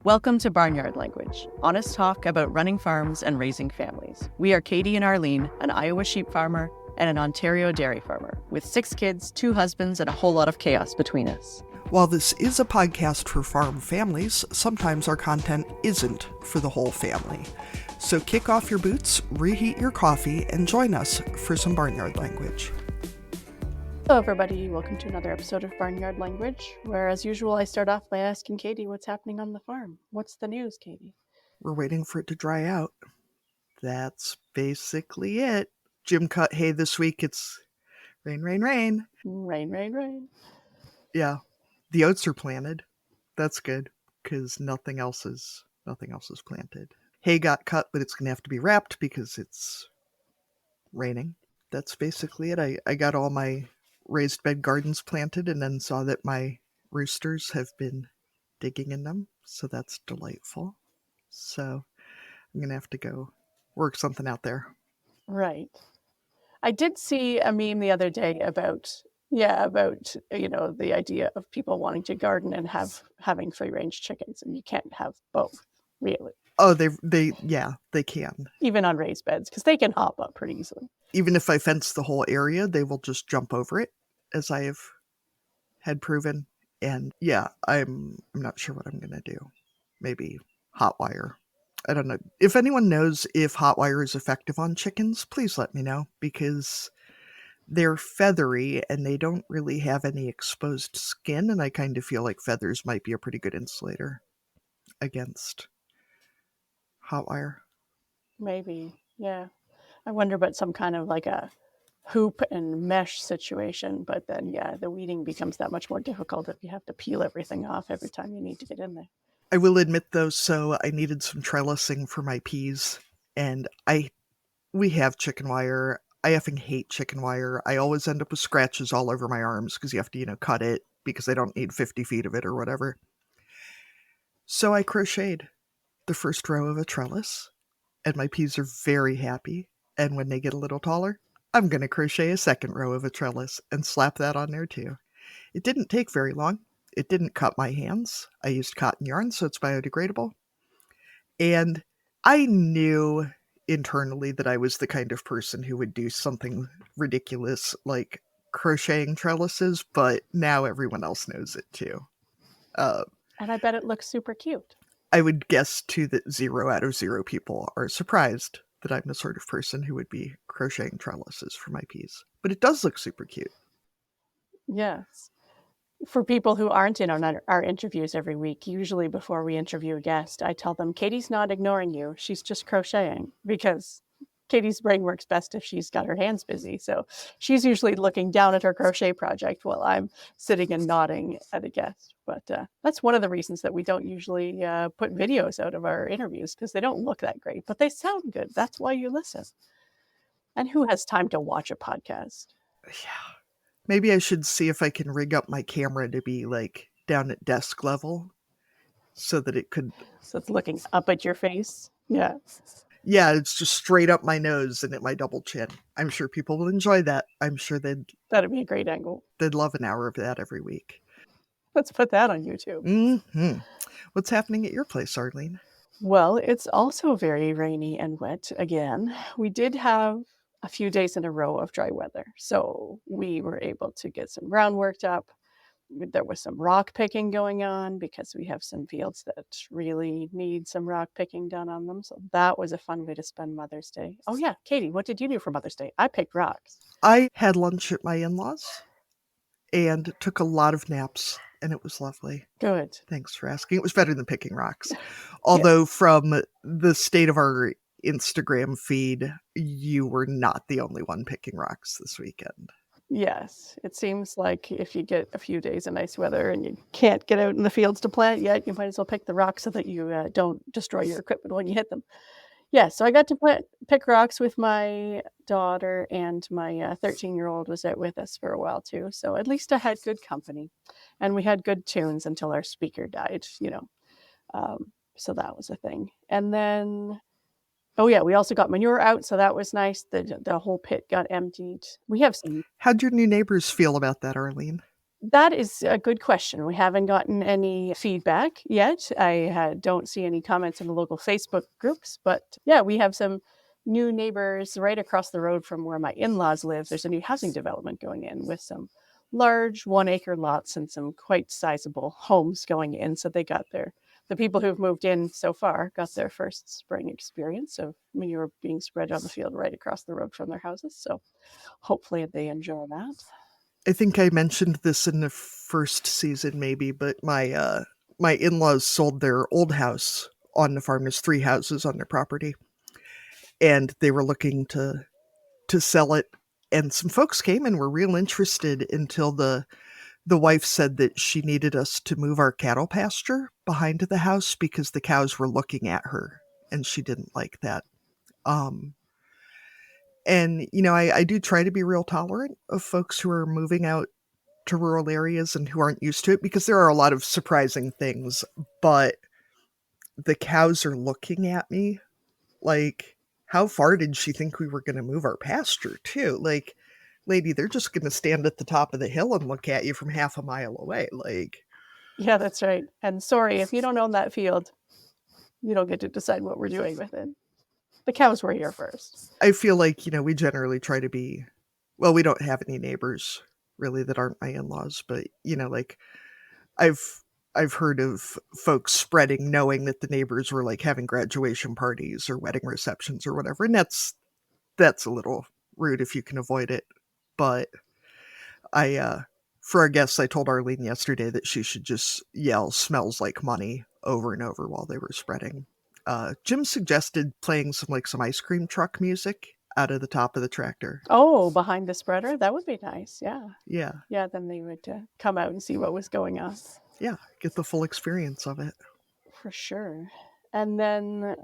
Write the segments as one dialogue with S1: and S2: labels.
S1: Welcome to Barnyard Language, honest talk about running farms and raising families. We are Caite and Arlene, an Iowa sheep farmer and an Ontario dairy farmer, with 6 kids, 2 husbands, and a whole lot of chaos between us.
S2: While this is a podcast for farm families, sometimes our content isn't for the whole family. So kick off your boots, reheat your coffee, and join us for some Barnyard Language.
S3: Hello everybody, welcome to another episode of Barnyard Language, where as usual I start off by asking Caite what's happening on the farm. What's the news, Caite?
S2: We're waiting for it to dry out. That's basically it. Jim cut hay this week. It's rain, rain, rain.
S3: Rain, rain, rain.
S2: Yeah. The oats are planted. That's good, because nothing else is planted. Hay got cut, but it's going to have to be wrapped because it's raining. That's basically it. I got all my raised bed gardens planted and then saw that my roosters have been digging in them, so that's delightful. So I'm going to have to go work something out there.
S3: Right. I did see a meme the other day about the idea of people wanting to garden and having free-range chickens, and you can't have both, really.
S2: Oh, they can.
S3: Even on raised beds, because they can hop up pretty easily.
S2: Even if I fence the whole area, they will just jump over it, as I have had proven. And yeah, I'm not sure what I'm going to do. Maybe hot wire. I don't know. If anyone knows if hot wire is effective on chickens, please let me know, because they're feathery and they don't really have any exposed skin, and I kind of feel like feathers might be a pretty good insulator against hot wire.
S3: Maybe, yeah. I wonder about some kind of like a hoop and mesh situation, but then, yeah, the weeding becomes that much more difficult if you have to peel everything off every time you need to get in there.
S2: I will admit, though, so I needed some trellising for my peas, and we have chicken wire. I effing hate chicken wire. I always end up with scratches all over my arms because you have to, cut it because I don't need 50 feet of it or whatever. So I crocheted the first row of a trellis, and my peas are very happy. And when they get a little taller, I'm going to crochet a second row of a trellis and slap that on there too. It didn't take very long. It didn't cut my hands. I used cotton yarn, so it's biodegradable. And I knew internally that I was the kind of person who would do something ridiculous like crocheting trellises, but now everyone else knows it too.
S3: And I bet it looks super cute.
S2: I would guess too that 0 out of 0 people are surprised that I'm the sort of person who would be crocheting trellises for my peas. But it does look super cute.
S3: Yes. For people who aren't in on our interviews every week, usually before we interview a guest, I tell them, Caitie's not ignoring you. She's just crocheting, because Caitie's brain works best if she's got her hands busy. So she's usually looking down at her crochet project while I'm sitting and nodding at a guest. But that's one of the reasons that we don't usually put videos out of our interviews, because they don't look that great, but they sound good. That's why you listen. And who has time to watch a podcast?
S2: Yeah. Maybe I should see if I can rig up my camera to be like down at desk level so that it could...
S3: So it's looking up at your face? Yeah.
S2: Yeah, it's just straight up my nose and at my double chin. I'm sure people will enjoy that. I'm sure
S3: that'd be a great angle.
S2: They'd love an hour of that every week.
S3: Let's put that on YouTube.
S2: Mm-hmm. What's happening at your place, Arlene?
S3: Well, it's also very rainy and wet again. We did have a few days in a row of dry weather, so we were able to get some ground worked up. There was some rock picking going on because we have some fields that really need some rock picking done on them. So that was a fun way to spend Mother's Day. Oh yeah, Caite, what did you do for Mother's Day? I picked rocks.
S2: I had lunch at my in-laws and took a lot of naps, and it was lovely.
S3: Good.
S2: Thanks for asking. It was better than picking rocks. Although yeah. From the state of our Instagram feed, you were not the only one picking rocks this weekend.
S3: Yes, it seems like if you get a few days of nice weather and you can't get out in the fields to plant yet, you might as well pick the rocks so that you don't destroy your equipment when you hit them. Yeah, so I got to pick rocks with my daughter, and my 13-year-old was out with us for a while too. So at least I had good company, and we had good tunes until our speaker died, so that was a thing. And then... oh yeah, we also got manure out, so that was nice. The whole pit got emptied. We have some...
S2: How'd your new neighbors feel about that, Arlene?
S3: That is a good question. We haven't gotten any feedback yet. I don't see any comments in the local Facebook groups, but yeah, we have some new neighbors right across the road from where my in-laws live. There's a new housing development going in with some large 1-acre lots and some quite sizable homes going in. So they got the people who've moved in so far got their first spring experience of manure being spread on the field right across the road from their houses. So hopefully they enjoy that.
S2: I think I mentioned this in the first season, maybe, but my in-laws sold their old house on the farm. There's 3 houses on their property, and they were looking to sell it. And some folks came and were real interested until the wife said that she needed us to move our cattle pasture behind the house because the cows were looking at her, and she didn't like that. And I do try to be real tolerant of folks who are moving out to rural areas and who aren't used to it, because there are a lot of surprising things. But the cows are looking at me like, how far did she think we were going to move our pasture to? Like, lady, they're just going to stand at the top of the hill and look at you from half a mile away. Like,
S3: Yeah, that's right. And sorry, if you don't own that field, you don't get to decide what we're doing with it. The cows were here first.
S2: I feel like, we generally try to be, well, we don't have any neighbors really that aren't my in-laws, but, like, I've heard of folks spreading knowing that the neighbors were like having graduation parties or wedding receptions or whatever. And that's a little rude if you can avoid it. But for our guests, I told Arlene yesterday that she should just yell "smells like money" over and over while they were spreading. Jim suggested playing some ice cream truck music out of the top of the tractor.
S3: Oh, behind the spreader? That would be nice. Yeah.
S2: Yeah.
S3: Yeah, then they would come out and see what was going on.
S2: Yeah, get the full experience of it.
S3: For sure. And then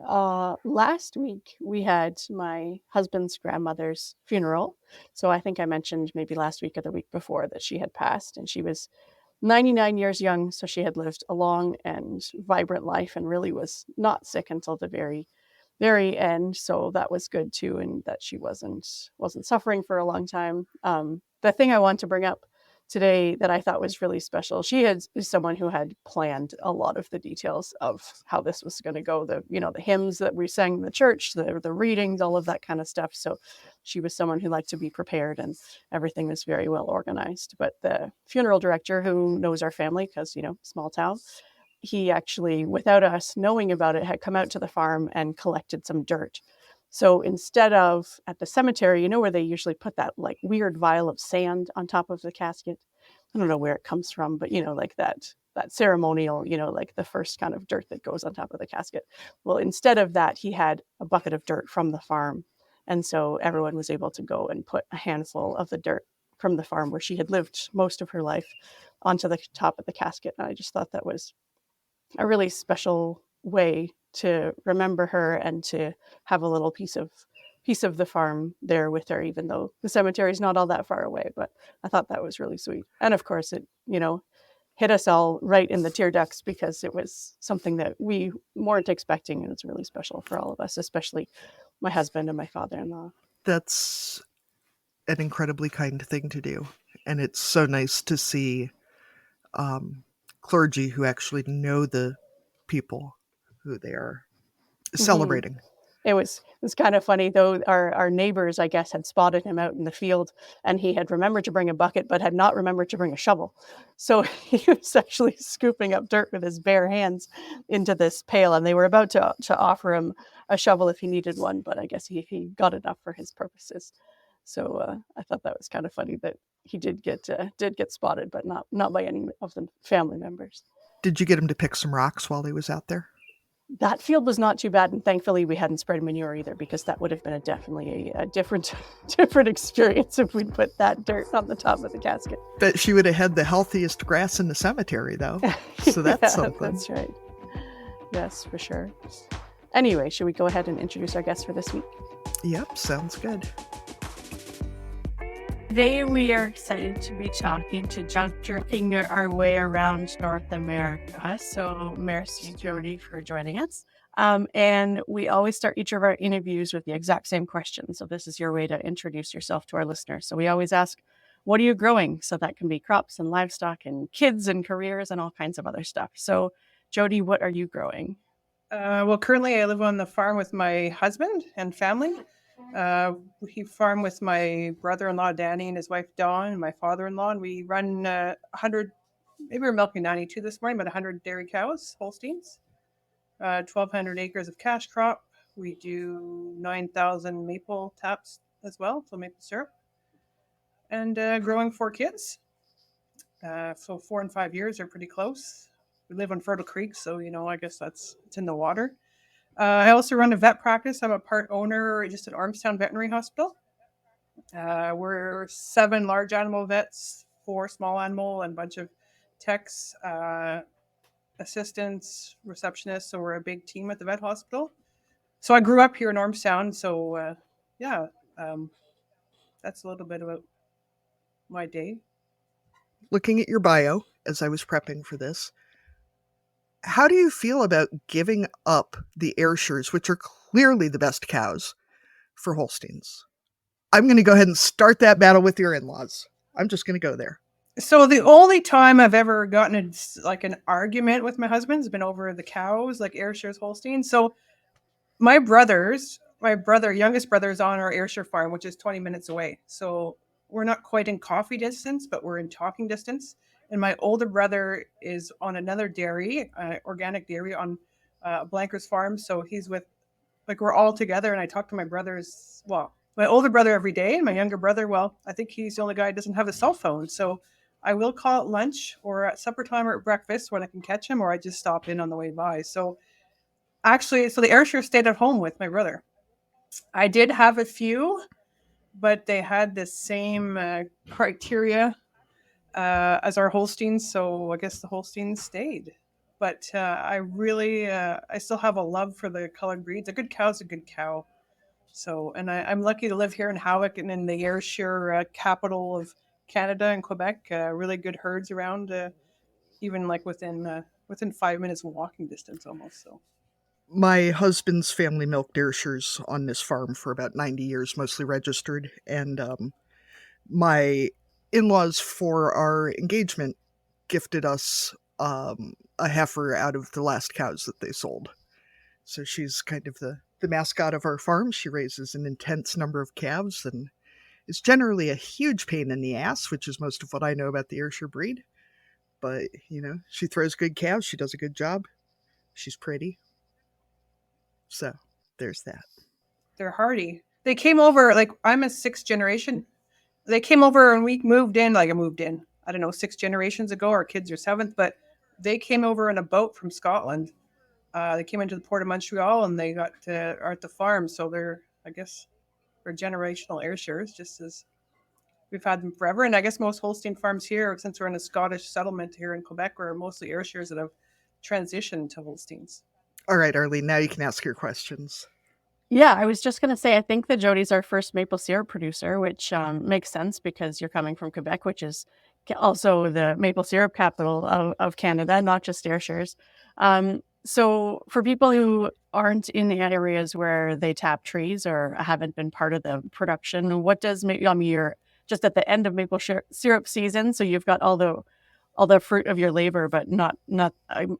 S3: last week we had my husband's grandmother's funeral. So I think I mentioned maybe last week or the week before that she had passed, and she was 99 years young. So she had lived a long and vibrant life and really was not sick until the very, very end. So that was good too, and that she wasn't suffering for a long time. The thing I want to bring up today that I thought was really special. She is someone who had planned a lot of the details of how this was going to go. The hymns that we sang in the church, the readings, all of that kind of stuff. So she was someone who liked to be prepared, and everything was very well organized. But the funeral director, who knows our family because small town, he actually, without us knowing about it, had come out to the farm and collected some dirt. So instead of at the cemetery, where they usually put that like weird vial of sand on top of the casket, I don't know where it comes from, but like that ceremonial, like the first kind of dirt that goes on top of the casket. Well, instead of that, he had a bucket of dirt from the farm. And so everyone was able to go and put a handful of the dirt from the farm where she had lived most of her life onto the top of the casket. And I just thought that was a really special way to remember her and to have a little piece of the farm there with her, even though the cemetery is not all that far away. But I thought that was really sweet. And of course it, hit us all right in the tear ducts because it was something that we weren't expecting. And it's really special for all of us, especially my husband and my father-in-law.
S2: That's an incredibly kind thing to do. And it's so nice to see clergy who actually know the people who they are celebrating.
S3: Mm-hmm. It was kind of funny, though. Our neighbors, I guess, had spotted him out in the field, and he had remembered to bring a bucket, but had not remembered to bring a shovel. So he was actually scooping up dirt with his bare hands into this pail, and they were about to offer him a shovel if he needed one, but I guess he got enough for his purposes. So I thought that was kind of funny that he did get spotted, but not by any of the family members.
S2: Did you get him to pick some rocks while he was out there?
S3: That field was not too bad, and thankfully we hadn't spread manure either, because that would have been definitely a different experience if we'd put that dirt on the top of the casket.
S2: Bet she would have had the healthiest grass in the cemetery, though. So that's something.
S3: That's right. Yes, for sure. Anyway, should we go ahead and introduce our guest for this week?
S2: Yep, sounds good.
S4: Today we are excited to be talking to jerking our way around North America. So merci, Jodi, for joining us. And we always start each of our interviews with the exact same question. So this is your way to introduce yourself to our listeners. So we always ask,
S3: what are you growing? So that can be crops and livestock and kids and careers and all kinds of other stuff. So Jodi, what are you growing?
S5: Well, currently I live on the farm with my husband and family. We farm with my brother-in-law Danny and his wife Dawn and my father-in-law, and we run 100. Maybe we're milking 92 this morning, but 100 dairy cows, Holsteins. 1,200 acres of cash crop. We do 9,000 maple taps as well, so maple syrup, and growing 4 kids. So 4 and 5 years are pretty close. We live on Fertile Creek, so I guess it's in the water. I also run a vet practice. I'm a part owner just at Ormstown Veterinary Hospital. We're 7 large animal vets, 4 small animal, and a bunch of techs, assistants, receptionists. So we're a big team at the vet hospital. So I grew up here in Ormstown. So that's a little bit about my day.
S2: Looking at your bio as I was prepping for this, how do you feel about giving up the Ayrshires, which are clearly the best cows, for Holsteins? I'm going to go ahead and start that battle with your in-laws. I'm just going to go there.
S5: So the only time I've ever gotten an argument with my husband has been over the cows, like Ayrshires, Holstein. So my youngest brother is on our Ayrshire farm, which is 20 minutes away. So we're not quite in coffee distance, but we're in talking distance. And my older brother is on another dairy, organic dairy on Blanker's farm. So he's with, we're all together. And I talk to my older brother every day. And my younger brother, I think he's the only guy who doesn't have a cell phone. So I will call at lunch or at supper time or at breakfast when I can catch him, or I just stop in on the way by. So actually, the Ayrshire stayed at home with my brother. I did have a few, but they had the same criteria as our Holsteins, so I guess the Holsteins stayed. But I still have a love for the colored breeds. A good cow is a good cow. So, and I'm lucky to live here in Howick and in the Ayrshire capital of Canada and Quebec. Really good herds around, even within 5 minutes walking distance almost. So.
S2: My husband's family milked Ayrshires on this farm for about 90 years, mostly registered. And my in-laws for our engagement gifted us a heifer out of the last cows that they sold. So she's kind of the mascot of our farm. She raises an intense number of calves and is generally a huge pain in the ass, which is most of what I know about the Ayrshire breed. But, she throws good calves. She does a good job. She's pretty. So there's that.
S5: They're hardy. They came over, I'm a 6th generation. They came over and we moved in, I don't know, 6 generations ago. Our kids are 7th, but they came over in a boat from Scotland. They came into the port of Montreal and they are at the farm. So they're generational Ayrshires, just as we've had them forever. And I guess most Holstein farms here, since we're in a Scottish settlement here in Quebec, are mostly Ayrshires that have transitioned to Holsteins.
S2: All right, Arlene, now you can ask your questions.
S3: Yeah, I was just going to say, I think that Jodi's our first maple syrup producer, which makes sense because you're coming from Quebec, which is also the maple syrup capital of Canada, not just Ayrshires. So for people who aren't in the areas where they tap trees or haven't been part of the production, what does you're just at the end of maple syrup season, so you've got all the fruit of your labor, but not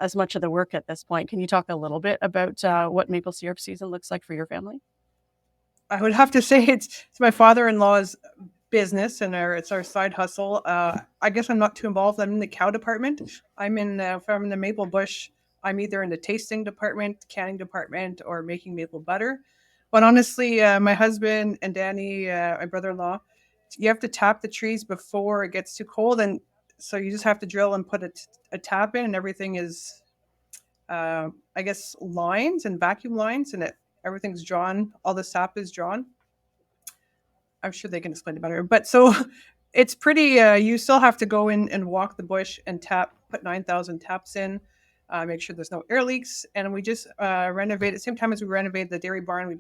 S3: as much of the work at this point. Can you talk a little bit about what maple syrup season looks like for your family?
S5: I would have to say it's my father-in-law's business and it's our side hustle. I guess I'm not too involved. I'm in the cow department. I'm in the maple bush. I'm either in the tasting department, canning department, or making maple butter. But honestly, my husband and Danny, my brother-in-law, you have to tap the trees before it gets too cold, and so you just have to drill and put a tap in, and everything is, I guess, lines and vacuum lines, and everything's drawn. All the sap is drawn. I'm sure they can explain it better. But so it's pretty, you still have to go in and walk the bush and put 9,000 taps in, make sure there's no air leaks. And we just renovated, same time as we renovated the dairy barn, we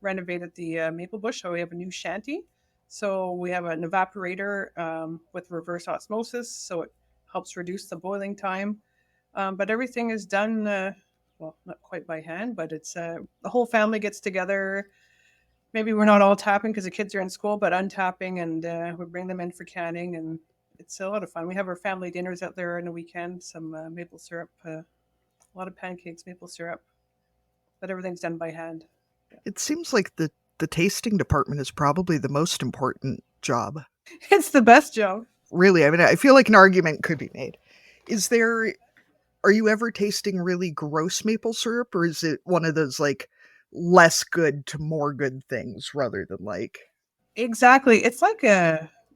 S5: renovated the maple bush. So we have a new shanty. So we have an evaporator with reverse osmosis. So it helps reduce the boiling time. But everything is done, not quite by hand, but it's the whole family gets together. maybe we're not all tapping because the kids are in school, but untapping, and we bring them in for canning, and it's a lot of fun. We have our family dinners out there on the weekend, some maple syrup, a lot of pancakes, maple syrup, but everything's done by hand.
S2: It seems like the tasting department is probably the most important job.
S5: It's the best job.
S2: Really, I mean, I feel like an argument could be made. Are you ever tasting really gross maple syrup, or is it one of those like less good to more good things rather than like...
S5: Exactly. It's like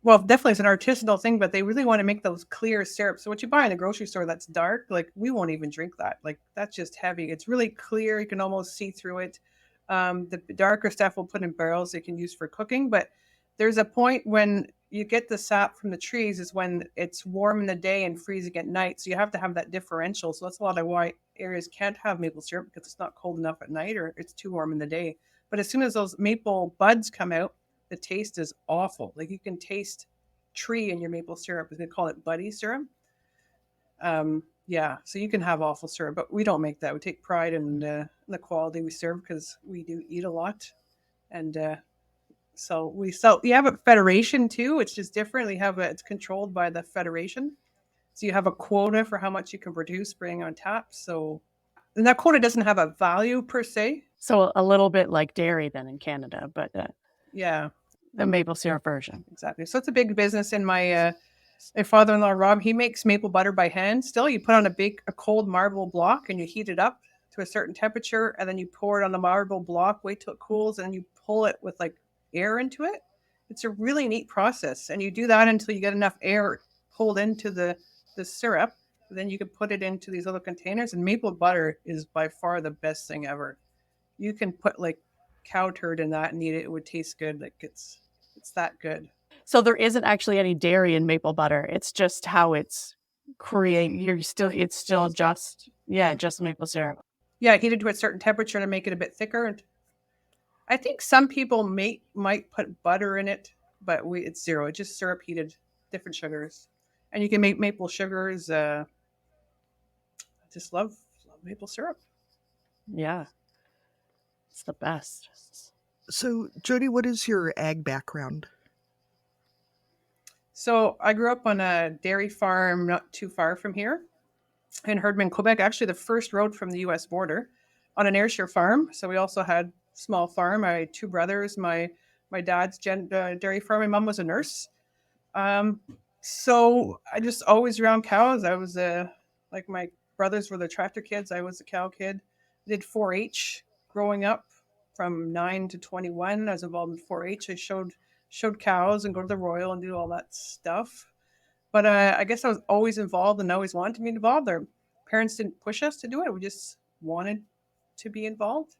S5: well, definitely it's an artisanal thing, but they really want to make those clear syrups. So what you buy in the grocery store that's dark, like we won't even drink that. Like that's just heavy. It's really clear. You can almost see through it. The darker stuff we'll put in barrels they can use for cooking, but there's a point when you get the sap from the trees is when it's warm in the day and freezing at night. So you have to have that differential. So that's a lot of why areas can't have maple syrup, because it's not cold enough at night or it's too warm in the day. But as soon as those maple buds come out, the taste is awful. Like you can taste tree in your maple syrup. They call it buddy syrup. Yeah, so you can have awful syrup, but we don't make that. We take pride in the quality we serve because we do eat a lot. And so we sell, you have a federation too. It's just different. It's controlled by the federation. So you have a quota for how much you can produce, bring on tap. So, and that quota doesn't have a value per se.
S3: So a little bit like dairy then in Canada, but
S5: yeah,
S3: the maple syrup version.
S5: Exactly. So it's a big business. In my father-in-law, Rob, he makes maple butter by hand. Still, you put on a cold marble block and you heat it up to a certain temperature, and then you pour it on the marble block, wait till it cools, and then you pull it with like air into it. It's a really neat process. And you do that until you get enough air pulled into the syrup. Then you can put it into these little containers, and maple butter is by far the best thing ever. You can put like cow turd in that and eat it. It would taste good. Like it's that good.
S3: So there isn't actually any dairy in maple butter. It's just how it's created. It's still just maple syrup.
S5: Yeah, heated to a certain temperature to make it a bit thicker. And I think some people might put butter in it, but it's zero. It's just syrup heated, different sugars. And you can make maple sugars. I just love maple syrup.
S3: Yeah. It's the best.
S2: So, Jodi, what is your ag background?
S5: So I grew up on a dairy farm not too far from here in Herdman, Quebec, actually the first road from the U.S. border, on an Ayrshire farm. So we also had a small farm. I had two brothers. My dad's dairy farm. My mom was a nurse. So I just always around cows. I was like my brothers were the tractor kids. I was a cow kid. I did 4-H growing up from 9 to 21. I was involved in 4-H. I showed cows and go to the Royal and do all that stuff. But I guess I was always involved and always wanted to be involved. Our parents didn't push us to do it. We just wanted to be involved.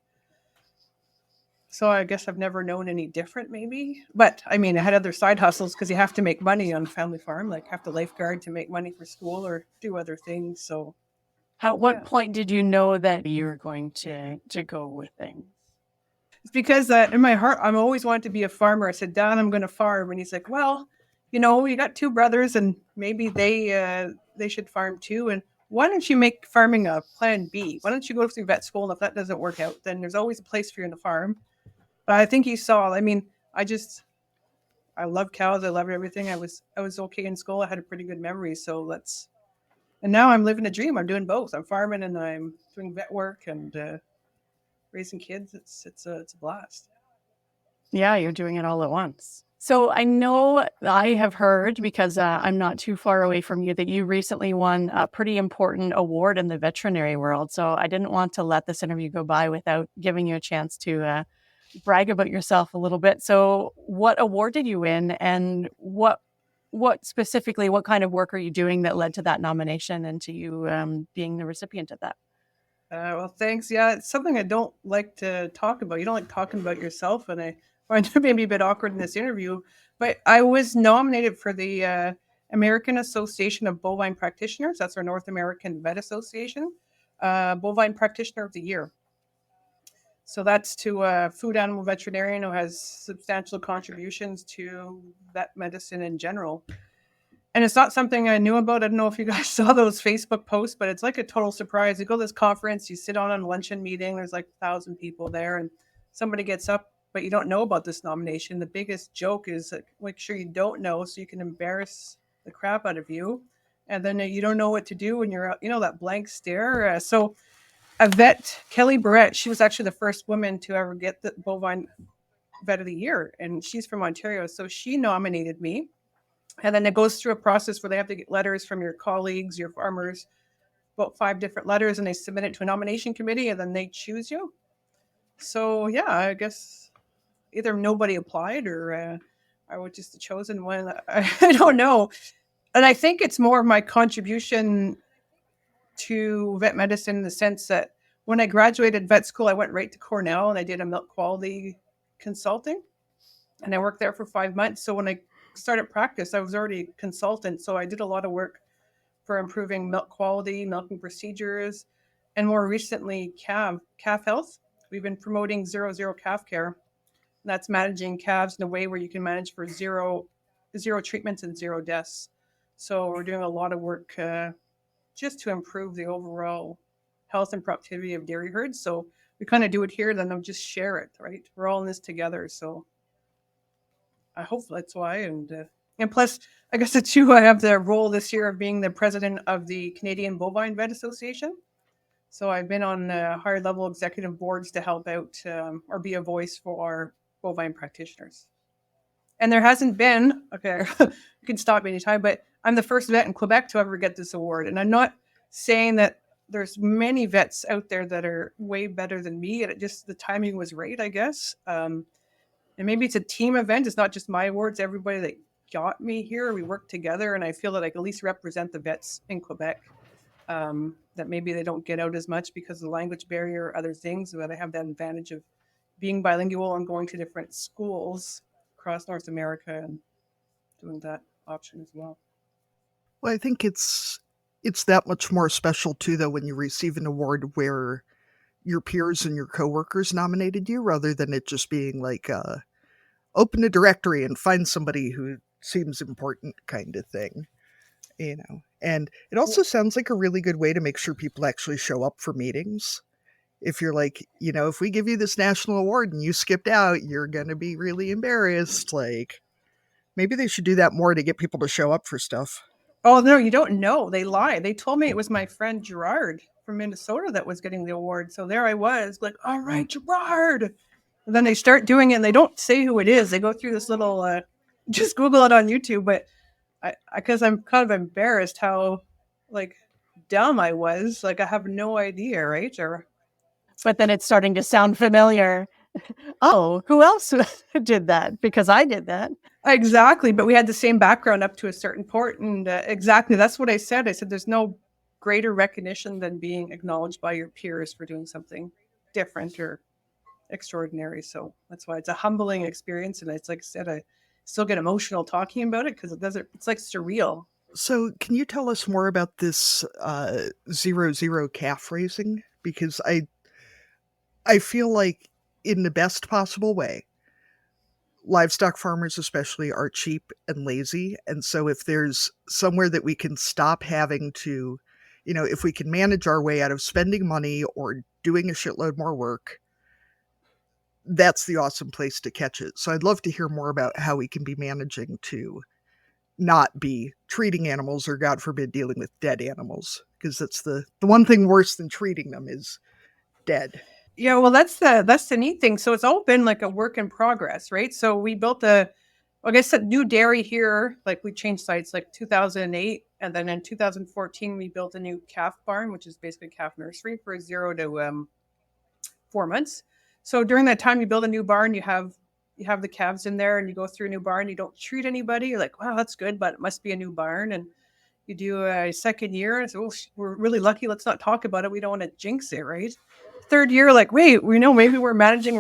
S5: So I guess I've never known any different, maybe. But I mean, I had other side hustles because you have to make money on a family farm, like have to lifeguard to make money for school or do other things. So
S3: at what point did you know that you were going to go with things?
S5: It's because in my heart, I'm always wanted to be a farmer. I said, Dad, I'm going to farm. And he's like, well, you got two brothers and maybe they should farm too. And why don't you make farming a plan B? Why don't you go through vet school? And if that doesn't work out, then there's always a place for you in the farm. But I think he saw, I love cows. I loved everything. I was okay in school. I had a pretty good memory. And now I'm living a dream. I'm doing both. I'm farming and I'm doing vet work and raising kids. It's a blast.
S3: Yeah, you're doing it all at once. So I know I have heard, because I'm not too far away from you, that you recently won a pretty important award in the veterinary world. So I didn't want to let this interview go by without giving you a chance to brag about yourself a little bit. So what award did you win, and what specifically, what kind of work are you doing that led to that nomination and to you being the recipient of that?
S5: Well, thanks. Yeah, it's something I don't like to talk about. You don't like talking about yourself, and I find it maybe a bit awkward in this interview. But I was nominated for the American Association of Bovine Practitioners. That's our North American Vet Association, Bovine Practitioner of the Year. So that's to a food animal veterinarian who has substantial contributions to vet medicine in general. And it's not something I knew about. I don't know if you guys saw those Facebook posts, but it's like a total surprise. You go to this conference, you sit on a luncheon meeting, there's like 1,000 people there, and somebody gets up but you don't know about this nomination. The biggest joke is like, make sure you don't know so you can embarrass the crap out of you. And then you don't know what to do when you're, that blank stare. So a vet, Kelly Barrett, she was actually the first woman to ever get the bovine vet of the year. And she's from Ontario. So she nominated me. And then it goes through a process where they have to get letters from your colleagues, your farmers, about 5 different letters, and they submit it to a nomination committee, and then they choose you. So yeah, I guess either nobody applied or I was just the chosen one. I don't know. And I think it's more of my contribution to vet medicine in the sense that when I graduated vet school, I went right to Cornell and I did a milk quality consulting, and I worked there for 5 months. So when I started practice, I was already a consultant. So I did a lot of work for improving milk quality, milking procedures, and more recently, calf health. We've been promoting 0-0 calf care. And that's managing calves in a way where you can manage for zero treatments and 0 deaths. So we're doing a lot of work just to improve the overall health and productivity of dairy herds. So we kind of do it here, then they'll just share it, right? We're all in this together. So I hope that's why. And plus, I guess too, I have the role this year of being the president of the Canadian Bovine Vet Association. So I've been on higher level executive boards to help out or be a voice for our bovine practitioners. And there hasn't been, okay, you can stop me anytime, but I'm the first vet in Quebec to ever get this award. And I'm not saying that there's many vets out there that are way better than me. And it just, the timing was right, I guess. And maybe it's a team event. It's not just my awards. Everybody that got me here, we work together. And I feel that I can at least represent the vets in Quebec. That maybe they don't get out as much because of the language barrier or other things, but I have that advantage of being bilingual and going to different schools across North America and doing that option as well.
S2: Well, I think it's that much more special too, though, when you receive an award where your peers and your coworkers nominated you, rather than it just being like open a directory and find somebody who seems important kind of thing. And it also sounds like a really good way to make sure people actually show up for meetings. If you're like, if we give you this national award and you skipped out, you're going to be really embarrassed. Like, maybe they should do that more to get people to show up for stuff.
S5: Oh, no, you don't know. They lied. They told me it was my friend Gerard from Minnesota that was getting the award. So there I was like, all right, Gerard. And then they start doing it and they don't say who it is. They go through this little, just Google it on YouTube. But because I'm kind of embarrassed how like dumb I was. Like I have no idea, right?
S3: But then it's starting to sound familiar. Oh, who else did that? Because I did that.
S5: Exactly. But we had the same background up to a certain point. And exactly, that's what I said. I said, there's no greater recognition than being acknowledged by your peers for doing something different or extraordinary. So that's why it's a humbling experience. And it's like I said, I still get emotional talking about it because it's like surreal.
S2: So can you tell us more about this 0-0 calf raising? Because I feel like in the best possible way, livestock farmers especially are cheap and lazy. And so if there's somewhere that we can stop having to, if we can manage our way out of spending money or doing a shitload more work, that's the awesome place to catch it. So I'd love to hear more about how we can be managing to not be treating animals or, God forbid, dealing with dead animals. Because that's the one thing worse than treating them is dead.
S5: Yeah, well, that's the neat thing. So it's all been like a work in progress, right? So we built a new dairy here. Like we changed sites like 2008. And then in 2014, we built a new calf barn, which is basically calf nursery for 0 to 4 months. So during that time, you build a new barn, you have the calves in there and you go through a new barn, you don't treat anybody. You're like, wow, that's good, but it must be a new barn. And you do a second year. And so we're really lucky. Let's not talk about it. We don't want to jinx it, right? Third year, like, wait, we know maybe we're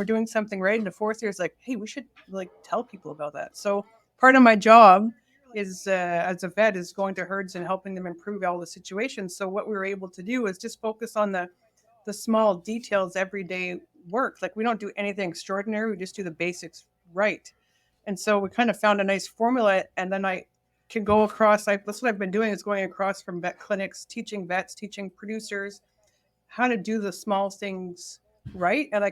S5: doing something right. And the fourth year is like, hey, we should like tell people about that. So part of my job is as a vet is going to herds and helping them improve all the situations. So what we were able to do is just focus on the small details, everyday work. Like we don't do anything extraordinary. We just do the basics right. And so we kind of found a nice formula. And then I can go across. That's what I've been doing is going across from vet clinics, teaching vets, teaching producers how to do the small things right? And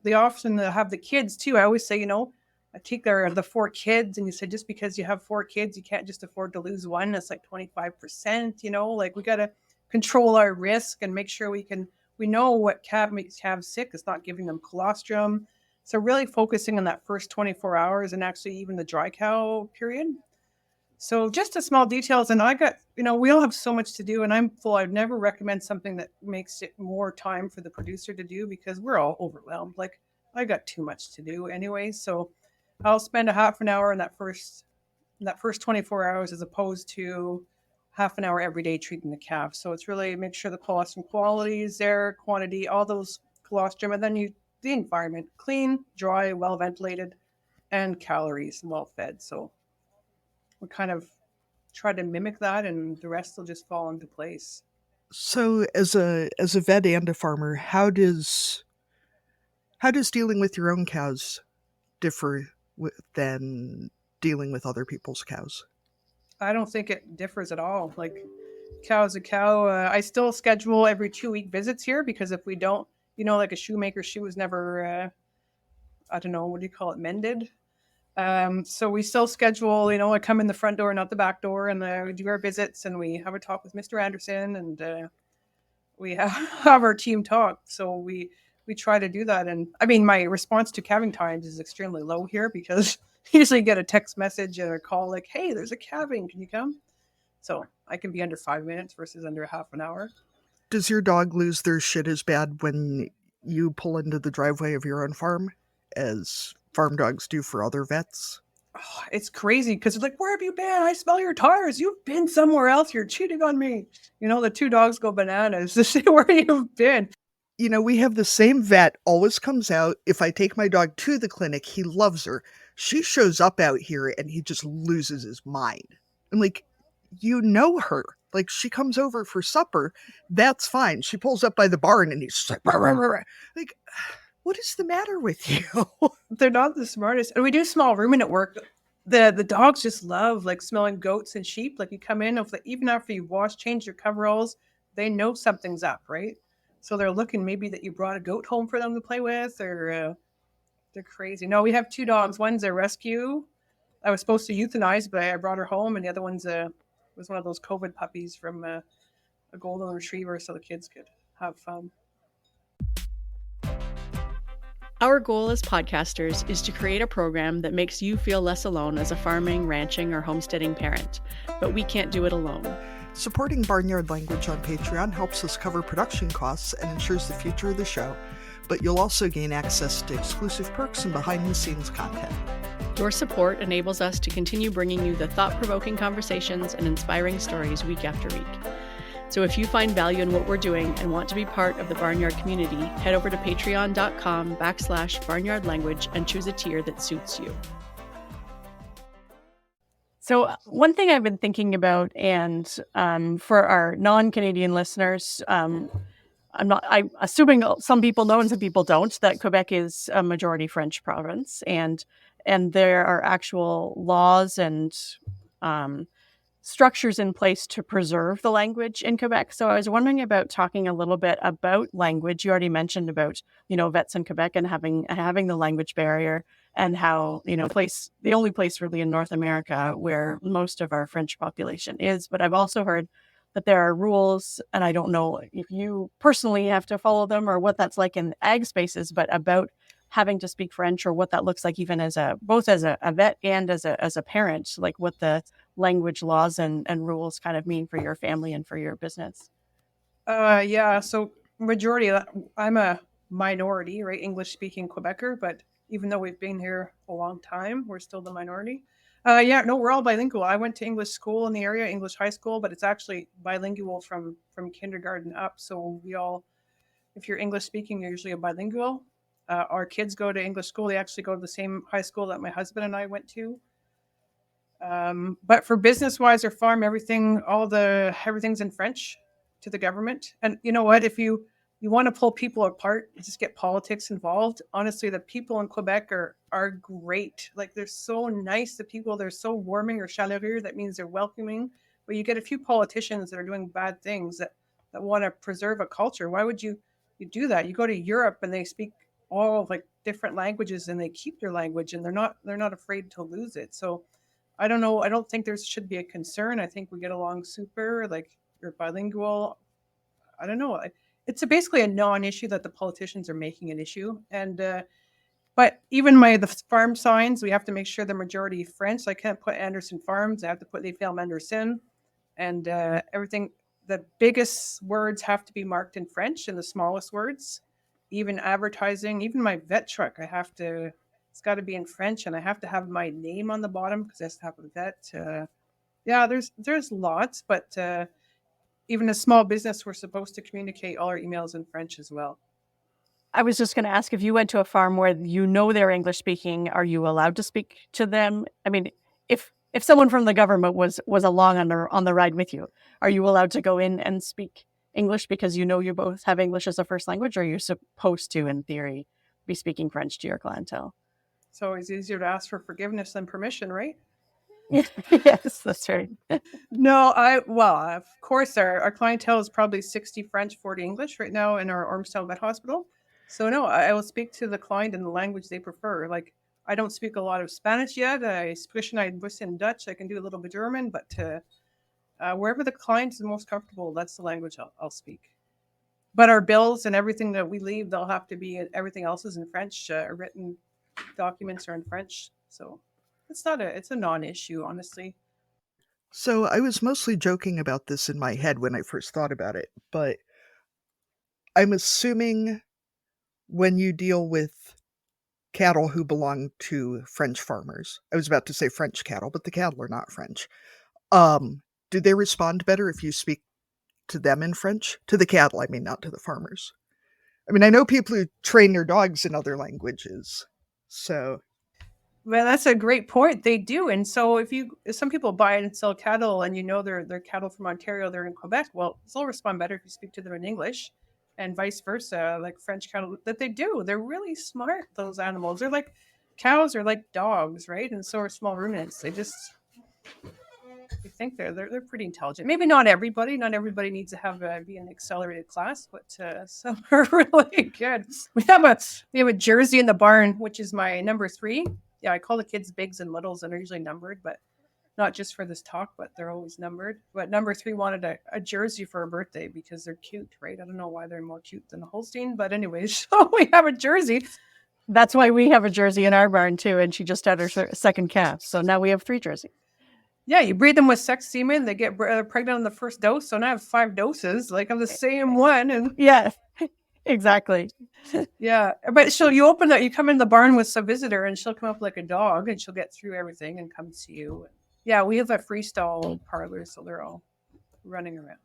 S5: they often have the kids too. I always say, I take the 4 kids, and you said just because you have 4 kids, you can't just afford to lose one. That's like 25%. Like we got to control our risk and make sure we know what makes calves sick. It's not giving them colostrum. So really focusing on that first 24 hours and actually even the dry cow period. So just the small details. And we all have so much to do, and I'm full. I'd never recommend something that makes it more time for the producer to do, because we're all overwhelmed. Like I got too much to do anyway. So I'll spend a half an hour in that first 24 hours, as opposed to half an hour every day treating the calf. So it's really make sure the colostrum quality is there, quantity, all those colostrum, and then the environment, clean, dry, well ventilated, and calories well fed. So we kind of try to mimic that, and the rest will just fall into place.
S2: So as a vet and a farmer, how does dealing with your own cows differ than dealing with other people's cows?
S5: I don't think it differs at all. Like cow's a cow. I still schedule every 2-week visits here, because if we don't, like a shoemaker's shoe was never, I don't know, what do you call it, mended? So we still schedule, I come in the front door, not the back door, and we do our visits, and we have a talk with Mr. Anderson, and we have our team talk. So we try to do that. And I mean, my response to calving times is extremely low here, because I usually get a text message or a call like, hey, there's a calving, can you come? So I can be under 5 minutes versus under half an hour.
S2: Does your dog lose their shit as bad when you pull into the driveway of your own farm as farm dogs do for other vets?
S5: Oh, it's crazy, because it's like, where have you been? I smell your tires. You've been somewhere else. You're cheating on me. The 2 dogs go bananas to see where you've been.
S2: We have the same vet always comes out. If I take my dog to the clinic, he loves her. She shows up out here and he just loses his mind. I'm like, her. Like, she comes over for supper. That's fine. She pulls up by the barn and he's just like, rah, rah, rah, rah. Like, what is the matter with you?
S5: They're not the smartest. And we do small ruminant work. The dogs just love like smelling goats and sheep. Like you come in, even after you change your coveralls, they know something's up, right? So they're looking maybe that you brought a goat home for them to play with, or they're crazy. No, we have 2 dogs. One's a rescue. I was supposed to euthanize, but I brought her home, and the other one's was one of those COVID puppies from a golden retriever, so the kids could have fun.
S1: Our goal as podcasters is to create a program that makes you feel less alone as a farming, ranching, or homesteading parent, but we can't do it alone.
S2: Supporting Barnyard Language on Patreon helps us cover production costs and ensures the future of the show, but you'll also gain access to exclusive perks and behind-the-scenes content.
S1: Your support enables us to continue bringing you the thought-provoking conversations and inspiring stories week after week. So if you find value in what we're doing and want to be part of the Barnyard community, head over to patreon.com/barnyardlanguage and choose a tier that suits you.
S3: So one thing I've been thinking about, and for our non-Canadian listeners, I'm assuming some people know and some people don't, that Quebec is a majority French province, and there are actual laws and structures in place to preserve the language in Quebec. So I was wondering about talking a little bit about language. You already mentioned about, vets in Quebec and having the language barrier, and how, the only place really in North America where most of our French population is. But I've also heard that there are rules, and I don't know if you personally have to follow them or what that's like in ag spaces, but about having to speak French, or what that looks like even both as a vet and as a parent, like what the language laws and rules kind of mean for your family and for your business.
S5: Yeah, so majority, I'm a minority, right? English speaking Quebecer, but even though we've been here a long time, we're still the minority. We're all bilingual. I went to English school in the area, English high school, but it's actually bilingual from kindergarten up. So if you're English speaking, you're usually a bilingual. Our kids go to English school. They actually go to the same high school that my husband and I went to. But for business-wise or farm, everything's in French to the government. And you know what? If you want to pull people apart, just get politics involved. Honestly, the people in Quebec are great. Like, they're so nice. The people, they're so warming or chaleureux. That means they're welcoming. But you get a few politicians that are doing bad things that want to preserve a culture. Why would you you do that. You go to Europe and they speak all like different languages and they keep their language and they're not afraid to lose it. So I don't know. I don't think there should be a concern. I think we get along super. Like you're bilingual. I don't know. It's basically a non-issue that the politicians are making an issue. And but even the farm signs, we have to make sure the majority French. So I can't put Anderson Farms. I have to put Les Fermes Anderson, and everything. The biggest words have to be marked in French, and the smallest words. Even advertising, even my vet truck, it's got to be in French, and I have to have my name on the bottom because I have to have a vet. Yeah, there's lots, but even a small business, we're supposed to communicate all our emails in French as well.
S3: I was just going to ask, if you went to a farm where they're English speaking, are you allowed to speak to them? I mean, if someone from the government was along on the ride with you, are you allowed to go in and speak English because you both have English as a first language, or are you supposed to, in theory, be speaking French to your clientele?
S5: It's always easier to ask for forgiveness than permission, right?
S3: Yes, that's right.
S5: No, of course, our clientele is probably 60 French, 40 English right now in our Ormstown Vet Hospital. So no, I will speak to the client in the language they prefer. Like I don't speak a lot of Spanish yet. I spreche ein bisschen Dutch. I can do a little bit German, but wherever the client is most comfortable, that's the language I'll speak. But our bills and everything that we leave, they'll have to be, everything else is in French. Written documents are in French. So it's a non-issue, honestly.
S2: So I was mostly joking about this in my head when I first thought about it, but I'm assuming when you deal with cattle who belong to French farmers, I was about to say French cattle, but the cattle are not French. Do they respond better if you speak to them in French? To the cattle, I mean, not to the farmers. I mean, I know people who train their dogs in other languages, so...
S5: Well, that's a great point. They do. And so if some people buy and sell cattle and they're cattle from Ontario, they're in Quebec, well, they'll respond better if you speak to them in English, and vice versa. Like French cattle, that they do. They're really smart, those animals. They're like cows are like dogs, right? And so are small ruminants. I think they're pretty intelligent. Maybe not everybody. Not everybody needs to be in an accelerated class, but some are really good. We have a jersey in the barn, which is my number 3. Yeah, I call the kids bigs and littles, and they're usually numbered, but not just for this talk, but they're always numbered. But number 3 wanted a jersey for her birthday because they're cute, right? I don't know why they're more cute than a Holstein, but anyways, so we have a jersey.
S3: That's why we have a jersey in our barn too, and she just had her second calf, so now we have 3 jerseys.
S5: Yeah, you breed them with sex semen, they get pregnant on the first dose, so now I have 5 doses, like of the same one, and
S3: yeah. Exactly.
S5: Yeah, but you open that, you come in the barn with some visitor, and she'll come up like a dog, and she'll get through everything and come see you. Yeah, we have a freestyle parlor, so they're all running around.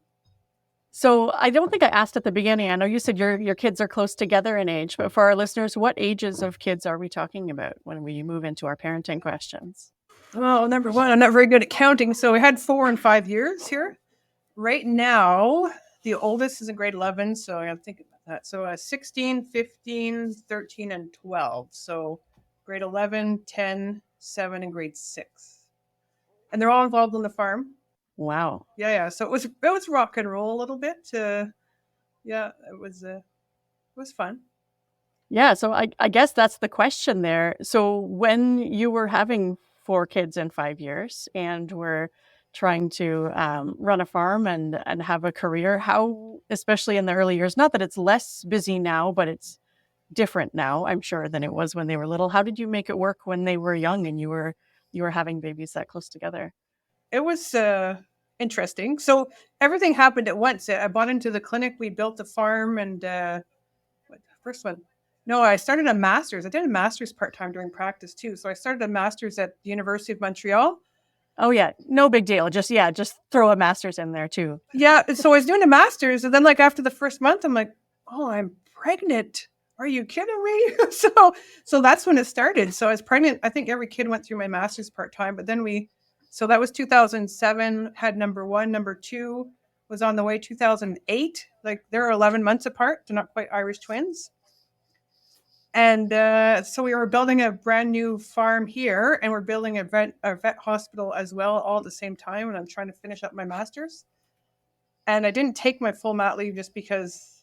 S3: So I don't think I asked at the beginning. I know you said your kids are close together in age, but for our listeners, what ages of kids are we talking about when we move into our parenting questions?
S5: Well, number 1, I'm not very good at counting, so we had 4 and 5 years here. Right now, the oldest is in grade 11, so I'm thinking about that. So 16, 15, 13, and 12. So grade 11, 10, 7, and grade 6. And they're all involved on the farm.
S3: Wow.
S5: Yeah. So it was rock and roll a little bit. Yeah, it was fun.
S3: Yeah, so I guess that's the question there. So when you were having 4 kids in 5 years and were trying to run a farm and have a career, how, especially in the early years, not that it's less busy now, but it's different now, I'm sure, than it was when they were little. How did you make it work when they were young and you were having babies that close together?
S5: It was interesting. So everything happened at once. I bought into the clinic, we built the farm, and first one? No, I started a master's. I did a master's part-time during practice too. So I started a master's at the University of Montreal.
S3: Oh yeah, no big deal. Just throw a master's in there too.
S5: Yeah, so I was doing a master's, and then like after the first month, I'm like, oh, I'm pregnant. Are you kidding me? So that's when it started. So I was pregnant. I think every kid went through my master's part-time, but then so that was 2007, had number 1, number 2 was on the way 2008. Like they're 11 months apart. They're not quite Irish twins. And so we were building a brand new farm here, and we're building a vet hospital as well, all at the same time. And I'm trying to finish up my master's. And I didn't take my full mat leave just because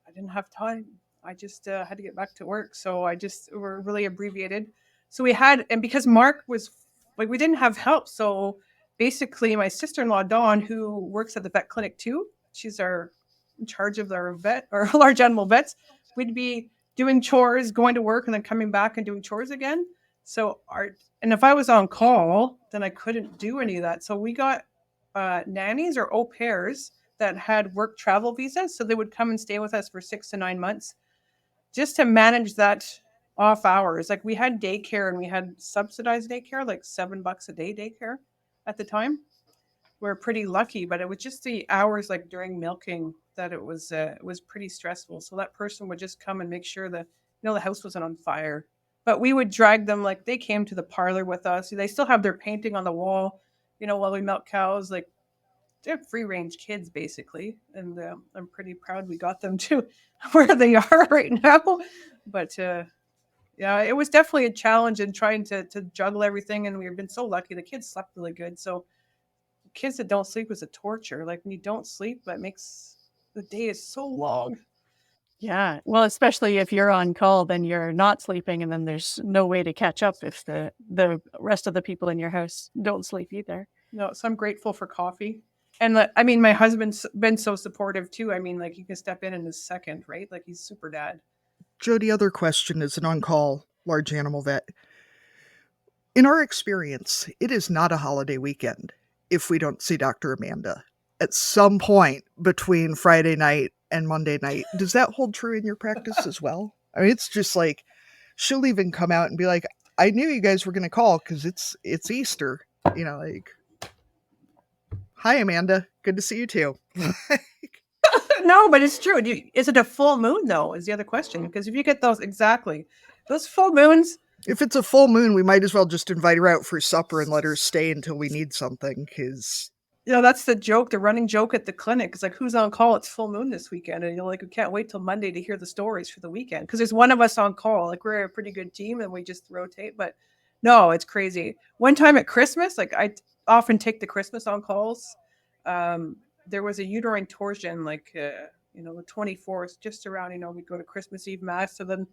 S5: I didn't have time. I just had to get back to work. So we're really abbreviated. So we had, and because Mark was like, we didn't have help. So basically my sister-in-law, Dawn, who works at the vet clinic too, she's in charge of our vet or large animal vets. We'd be doing chores, going to work, and then coming back and doing chores again. So and if I was on call, then I couldn't do any of that. So we got nannies or au pairs that had work travel visas. So they would come and stay with us for 6 to 9 months just to manage that off hours. Like we had daycare and we had subsidized daycare, like $7 a day daycare at the time. We're pretty lucky, but it was just the hours like during milking that it was pretty stressful. So that person would just come and make sure that, the house wasn't on fire. But we would drag them, like they came to the parlor with us. They still have their painting on the wall, while we milk cows. Like they're free range kids basically. And I'm pretty proud we got them to where they are right now. But yeah, it was definitely a challenge in trying to juggle everything. And we've been so lucky. The kids slept really good. So kids that don't sleep is a torture. Like when you don't sleep, that makes the day is so long.
S3: Yeah. Well, especially if you're on call, then you're not sleeping and then there's no way to catch up if the rest of the people in your house don't sleep either.
S5: No, so I'm grateful for coffee. And my husband's been so supportive too. Like he can step in a second, right? Like he's super dad.
S2: Jodi, other question as an on-call large animal vet. In our experience, it is not a holiday weekend if we don't see Dr. Amanda at some point between Friday night and Monday night. Does that hold true in your practice as well? I mean, it's just like, she'll even come out and be like, I knew you guys were going to call because it's Easter. Like, hi, Amanda. Good to see you too.
S5: No, but it's true. Is it a full moon though, is the other question. Because if you get those full moons.
S2: If it's a full moon, we might as well just invite her out for supper and let her stay until we need something. Because
S5: that's the running joke at the clinic. It's like, who's on call? It's full moon this weekend. And we can't wait till Monday to hear the stories for the weekend. Because there's one of us on call. Like we're a pretty good team and we just rotate. But no, it's crazy. One time at Christmas, like I often take the Christmas on calls. There was a uterine torsion, like, the 24th, just around, we'd go to Christmas Eve Mass. So then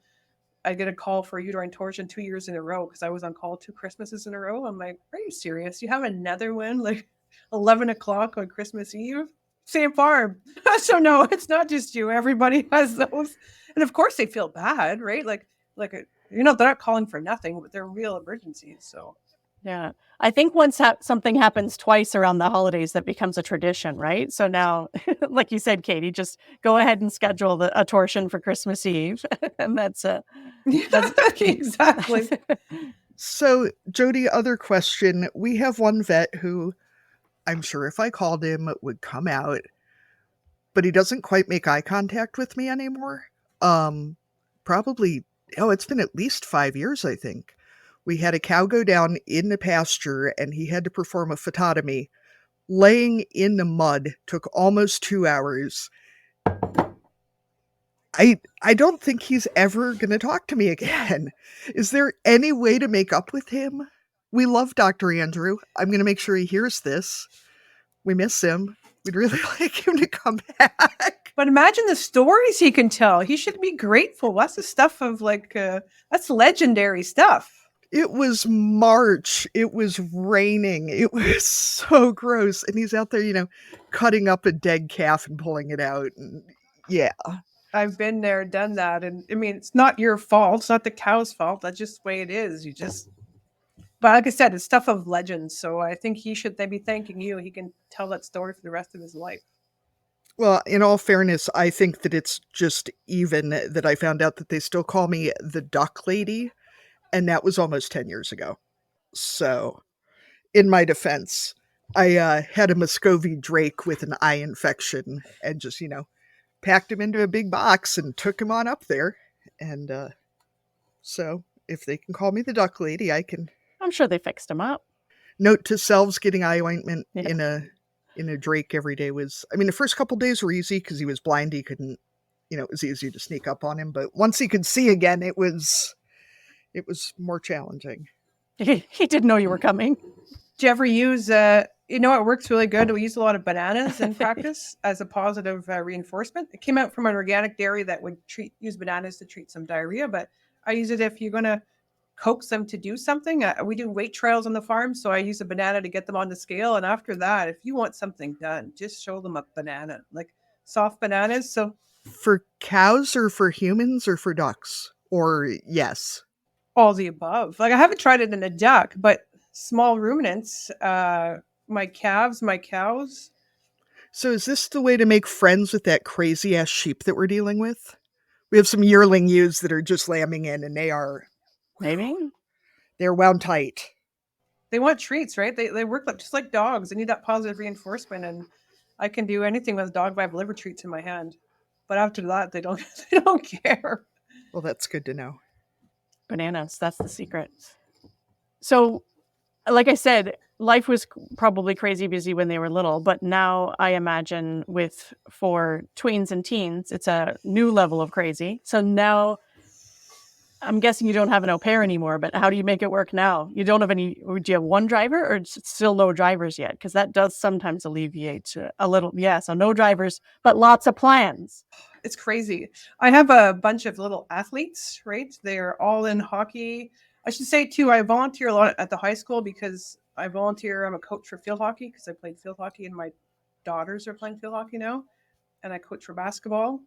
S5: I get a call for a uterine torsion 2 years in a row because I was on call 2 Christmases in a row. I'm like, are you serious? You have another one? Like 11 o'clock on Christmas Eve? Same farm. So no, it's not just you. Everybody has those. And of course they feel bad, right? Like they're not calling for nothing, but they're real emergencies. So
S3: yeah, I think once something happens twice around the holidays, that becomes a tradition, right? So now, like you said, Katie, just go ahead and schedule a torsion for Christmas Eve, and that's
S5: exactly.
S2: So, Jodi, other question. We have one vet who I'm sure if I called him would come out, but he doesn't quite make eye contact with me anymore. Probably, it's been at least 5 years, I think. We had a cow go down in the pasture and he had to perform a phytotomy. Laying in the mud took almost 2 hours. I don't think he's ever going to talk to me again. Is there any way to make up with him? We love Dr. Andrew. I'm going to make sure he hears this. We miss him. We'd really like him to come back.
S5: But imagine the stories he can tell. He should be grateful. That's the stuff of that's legendary stuff.
S2: It was March. It was raining. It was so gross. And he's out there, cutting up a dead calf and pulling it out. And yeah.
S5: I've been there, done that. And I mean, it's not your fault. It's not the cow's fault. That's just the way it is. But like I said, it's stuff of legends. So I think they'd be thanking you. He can tell that story for the rest of his life.
S2: Well, in all fairness, I think that it's just even that I found out that they still call me the duck lady. And that was almost 10 years ago. So, in my defense, I had a Muscovy Drake with an eye infection and just, packed him into a big box and took him on up there. And so, if they can call me the duck lady, I can.
S3: I'm sure they fixed him up.
S2: Note to selves, getting eye ointment in a Drake every day was, the first couple days were easy because he was blind. He couldn't, it was easy to sneak up on him. But once he could see again, it was more challenging.
S3: He didn't know you were coming.
S5: Did you ever use You know, it works really good. We use a lot of bananas in practice as a positive reinforcement. It came out from an organic dairy that would use bananas to treat some diarrhea, but I use it if you're going to coax them to do something. We do weight trials on the farm, so I use a banana to get them on the scale. And after that, if you want something done, just show them a banana, like soft bananas. So
S2: For cows or for humans or for ducks? Or yes?
S5: all the above. Like I haven't tried it in a duck, but small ruminants, my calves, my cows.
S2: So is this the way to make friends with that crazy ass sheep that we're dealing with? We have some yearling ewes that are just lambing in, and
S3: Maybe.
S2: they're wound tight.
S5: They want treats, right? They work like just like dogs. They need that positive reinforcement, and I can do anything with a dog if I have liver treats in my hand. But after that, they don't they don't care.
S2: Well, that's good to know.
S3: Bananas. That's the secret. So, like I said, life was probably crazy busy when they were little, but now I imagine for tweens and teens, it's a new level of crazy. So now I'm guessing you don't have an au pair anymore, but how do you make it work now? You don't have any, do you have one driver or still no drivers yet? Because that does sometimes alleviate a little. Yeah, so no drivers, but lots of plans.
S5: It's crazy. I have a bunch of little athletes, right? They're all in hockey. I should say too, I volunteer a lot at the high school because I'm a coach for field hockey because I played field hockey and my daughters are playing field hockey now. And I coach for basketball.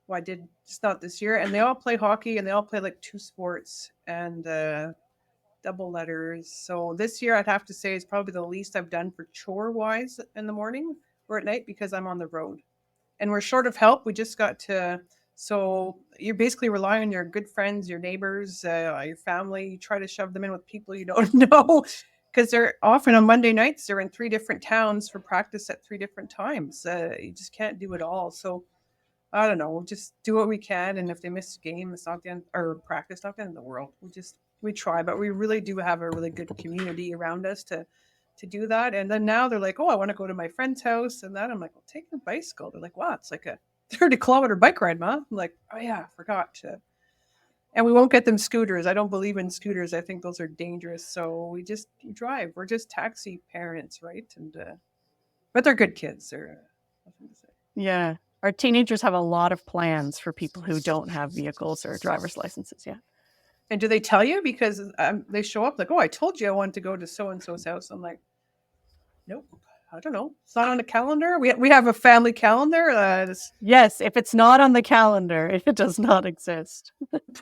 S5: Well, I did just not this year. And they all play hockey and they all play like two sports and double letters. So this year I'd have to say is probably the least I've done for chore wise in the morning or at night because I'm on the road. And we're short of help. We just got to, so you're basically relying on your good friends, your neighbors, your family. You try to shove them in with people you don't know because they're often on Monday nights. They're in 3 different towns for practice at 3 different times. You just can't do it all. So I don't know. We'll just do what we can. And if they miss a game, it's not the end, or practice, not the end of the world. We try, but we really do have a really good community around us to do that. And then now they're like, oh, I want to go to my friend's house and that. I'm like, well, take your bicycle. They're like, wow, it's like a 30-kilometer bike ride, Ma. I'm like, oh yeah, I forgot to. And we won't get them scooters. I don't believe in scooters. I think those are dangerous. So we just drive. We're just taxi parents, right? And but they're good kids. They're nothing to say.
S3: Yeah. Our teenagers have a lot of plans for people who don't have vehicles or driver's licenses yet.
S5: And do they tell you? Because they show up like, oh, I told you I wanted to go to so-and-so's house. I'm like, nope, I don't know. It's not on the calendar. We have a family calendar.
S3: Yes, if it's not on the calendar, it does not exist.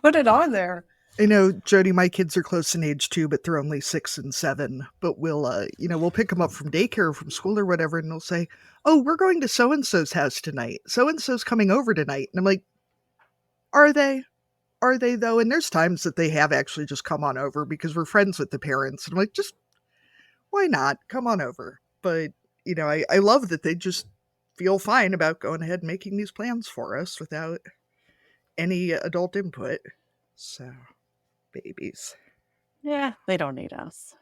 S5: Put it on there.
S2: I know, Jodi, my kids are close in age too, but they're only 6 and 7. But we'll pick them up from daycare or from school or whatever, and they'll say, oh, we're going to so-and-so's house tonight. So-and-so's coming over tonight. And I'm like, are they? Are they though? And there's times that they have actually just come on over because we're friends with the parents. And I'm like, just, why not? Come on over. But, I love that they just feel fine about going ahead and making these plans for us without any adult input. So, babies.
S3: Yeah, they don't need us.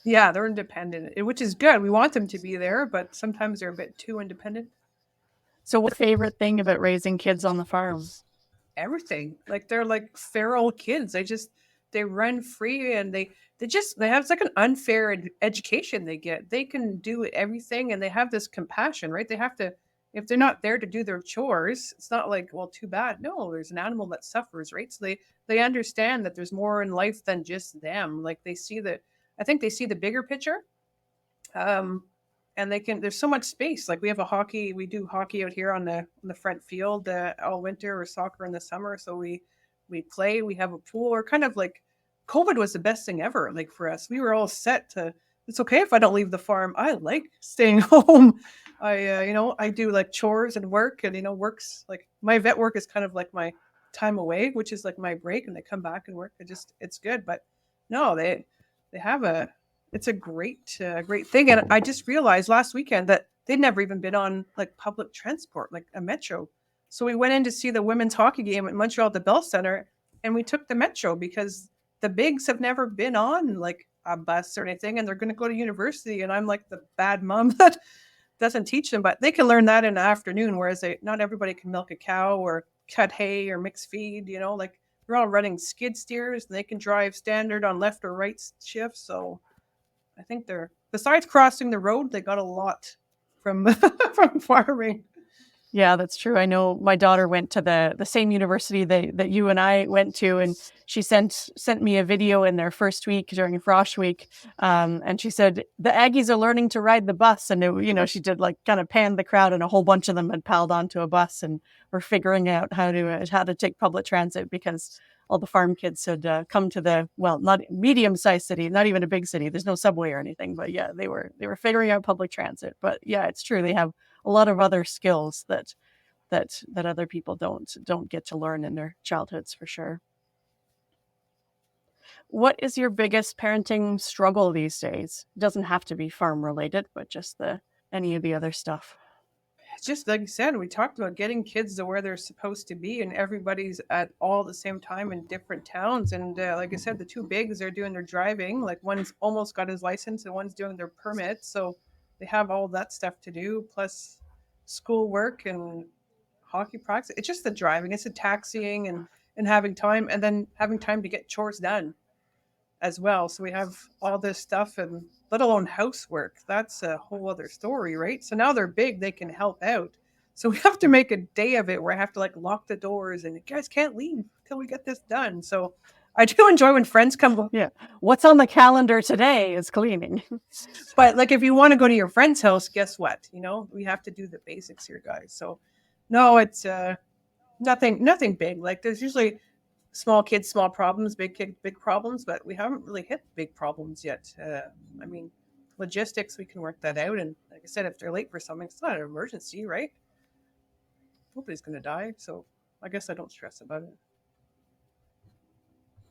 S5: Yeah, they're independent, which is good. We want them to be there, but sometimes they're a bit too independent.
S3: So what's your favorite thing about raising kids on the farm?
S5: Everything. Like they're like feral kids. They run free and they have it's like an unfair education they get. They can do everything and they have this compassion, right? They have to, if they're not there to do their chores, it's not like, well, too bad. No, there's an animal that suffers, right? So they understand that there's more in life than just them. Like I think they see the bigger picture. And there's so much space. Like we do hockey out here on the front field all winter, or soccer in the summer. So we play, we have a pool. We're kind of like, COVID was the best thing ever. Like for us, we were all set to, it's okay if I don't leave the farm. I like staying home. I do like chores and work and, works like my vet work is kind of like my time away, which is like my break, and they come back and work. It's good. But no, they have it's a great thing. And I just realized last weekend that they'd never even been on like public transport, like a metro. So we went in to see the women's hockey game at Montreal at the Bell Center, and we took the metro because the bigs have never been on like a bus or anything, and they're going to go to university. And I'm like the bad mom that doesn't teach them, but they can learn that in the afternoon. Whereas not everybody can milk a cow or cut hay or mix feed, like they're all running skid steers and they can drive standard on left or right shifts. So I think they're besides crossing the road, they got a lot from from farming.
S3: Yeah, that's true. I know my daughter went to the same university that you and I went to, and she sent me a video in their first week during Frosh Week, and she said the Aggies are learning to ride the bus, and she did like kind of panned the crowd, and a whole bunch of them had piled onto a bus and were figuring out how to take public transit because all the farm kids had come to the not medium-sized city, not even a big city. There's no subway or anything, but yeah, they were figuring out public transit. But yeah, it's true. They have a lot of other skills that other people don't get to learn in their childhoods, for sure. What is your biggest parenting struggle these days? It doesn't have to be farm related, but just any of the other stuff.
S5: It's just like you said, we talked about getting kids to where they're supposed to be, and everybody's at all the same time in different towns. And like I said, the two bigs are doing their driving. Like one's almost got his license, and one's doing their permit. So they have all that stuff to do, plus school work and hockey practice. It's just the driving. It's the taxiing and having time, and then having time to get chores done as well. So we have all this stuff, and let alone housework. That's a whole other story, right? So now they're big, they can help out. So we have to make a day of it where I have to like lock the doors and you guys can't leave till we get this done. So I do enjoy when friends come.
S3: Yeah. What's on the calendar today is cleaning.
S5: But like if you want to go to your friend's house, guess what? We have to do the basics here, guys. So no, it's nothing big. Like there's usually small kids, small problems, big kid, big problems, but we haven't really hit big problems yet. I mean, logistics, we can work that out. And like I said, if they're late for something, it's not an emergency, right? Nobody's going to die. So I guess I don't stress about it.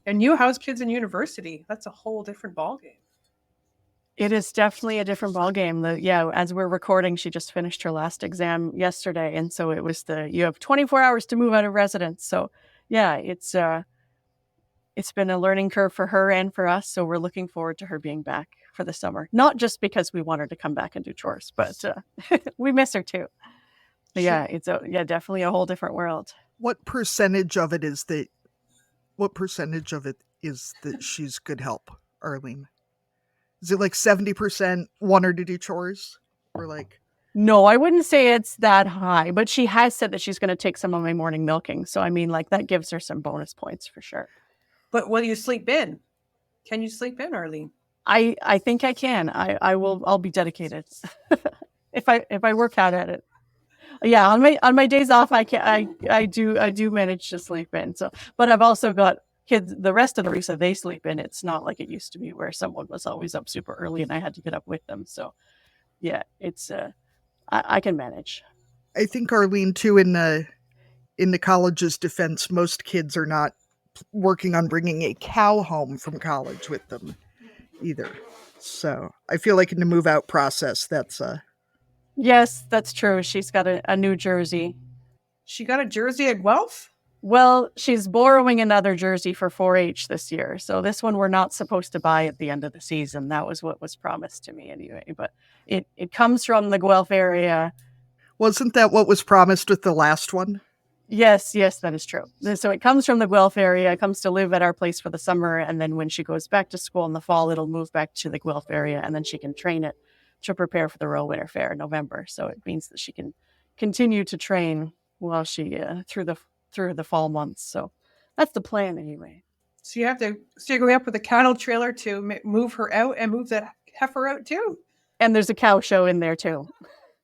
S5: And you house kids in university. That's a whole different ballgame.
S3: It is definitely a different ballgame. As we're recording, she just finished her last exam yesterday. And so it was you have 24 hours to move out of residence. So yeah, it's been a learning curve for her and for us. So we're looking forward to her being back for the summer. Not just because we want her to come back and do chores, but we miss her too. But yeah, it's definitely a whole different world.
S2: What percentage of it is that she's good help, Arlene? Is it like 70% want her to do chores? Or like...
S3: No, I wouldn't say it's that high, but she has said that she's going to take some of my morning milking. So, I mean, like that gives her some bonus points for sure.
S5: But will you sleep in? Can you sleep in, Arlene?
S3: I think I can. I'll be dedicated if I work hard at it. Yeah, on my days off, I do manage to sleep in. So, but I've also got kids. The rest of the Risa, they sleep in. It's not like it used to be where someone was always up super early and I had to get up with them. So, yeah, it's I can manage.
S2: I think, Arlene, too, in the college's defense, most kids are not working on bringing a cow home from college with them either. So I feel like in the move out process, that's
S3: Yes, that's true. She's got a new jersey.
S5: She got a jersey at Guelph?
S3: Well, she's borrowing another jersey for 4-H this year. So this one we're not supposed to buy at the end of the season. That was what was promised to me anyway. But it comes from the Guelph area.
S2: Wasn't that what was promised with the last one?
S3: Yes, that is true. So it comes from the Guelph area. It comes to live at our place for the summer. And then when she goes back to school in the fall, it'll move back to the Guelph area. And then she can train it to prepare for the Royal Winter Fair in November. So it means that she can continue to train while she through the fall months. So that's the plan anyway.
S5: So you're going up with a cattle trailer to move her out and move that heifer out too.
S3: And there's a cow show in there too.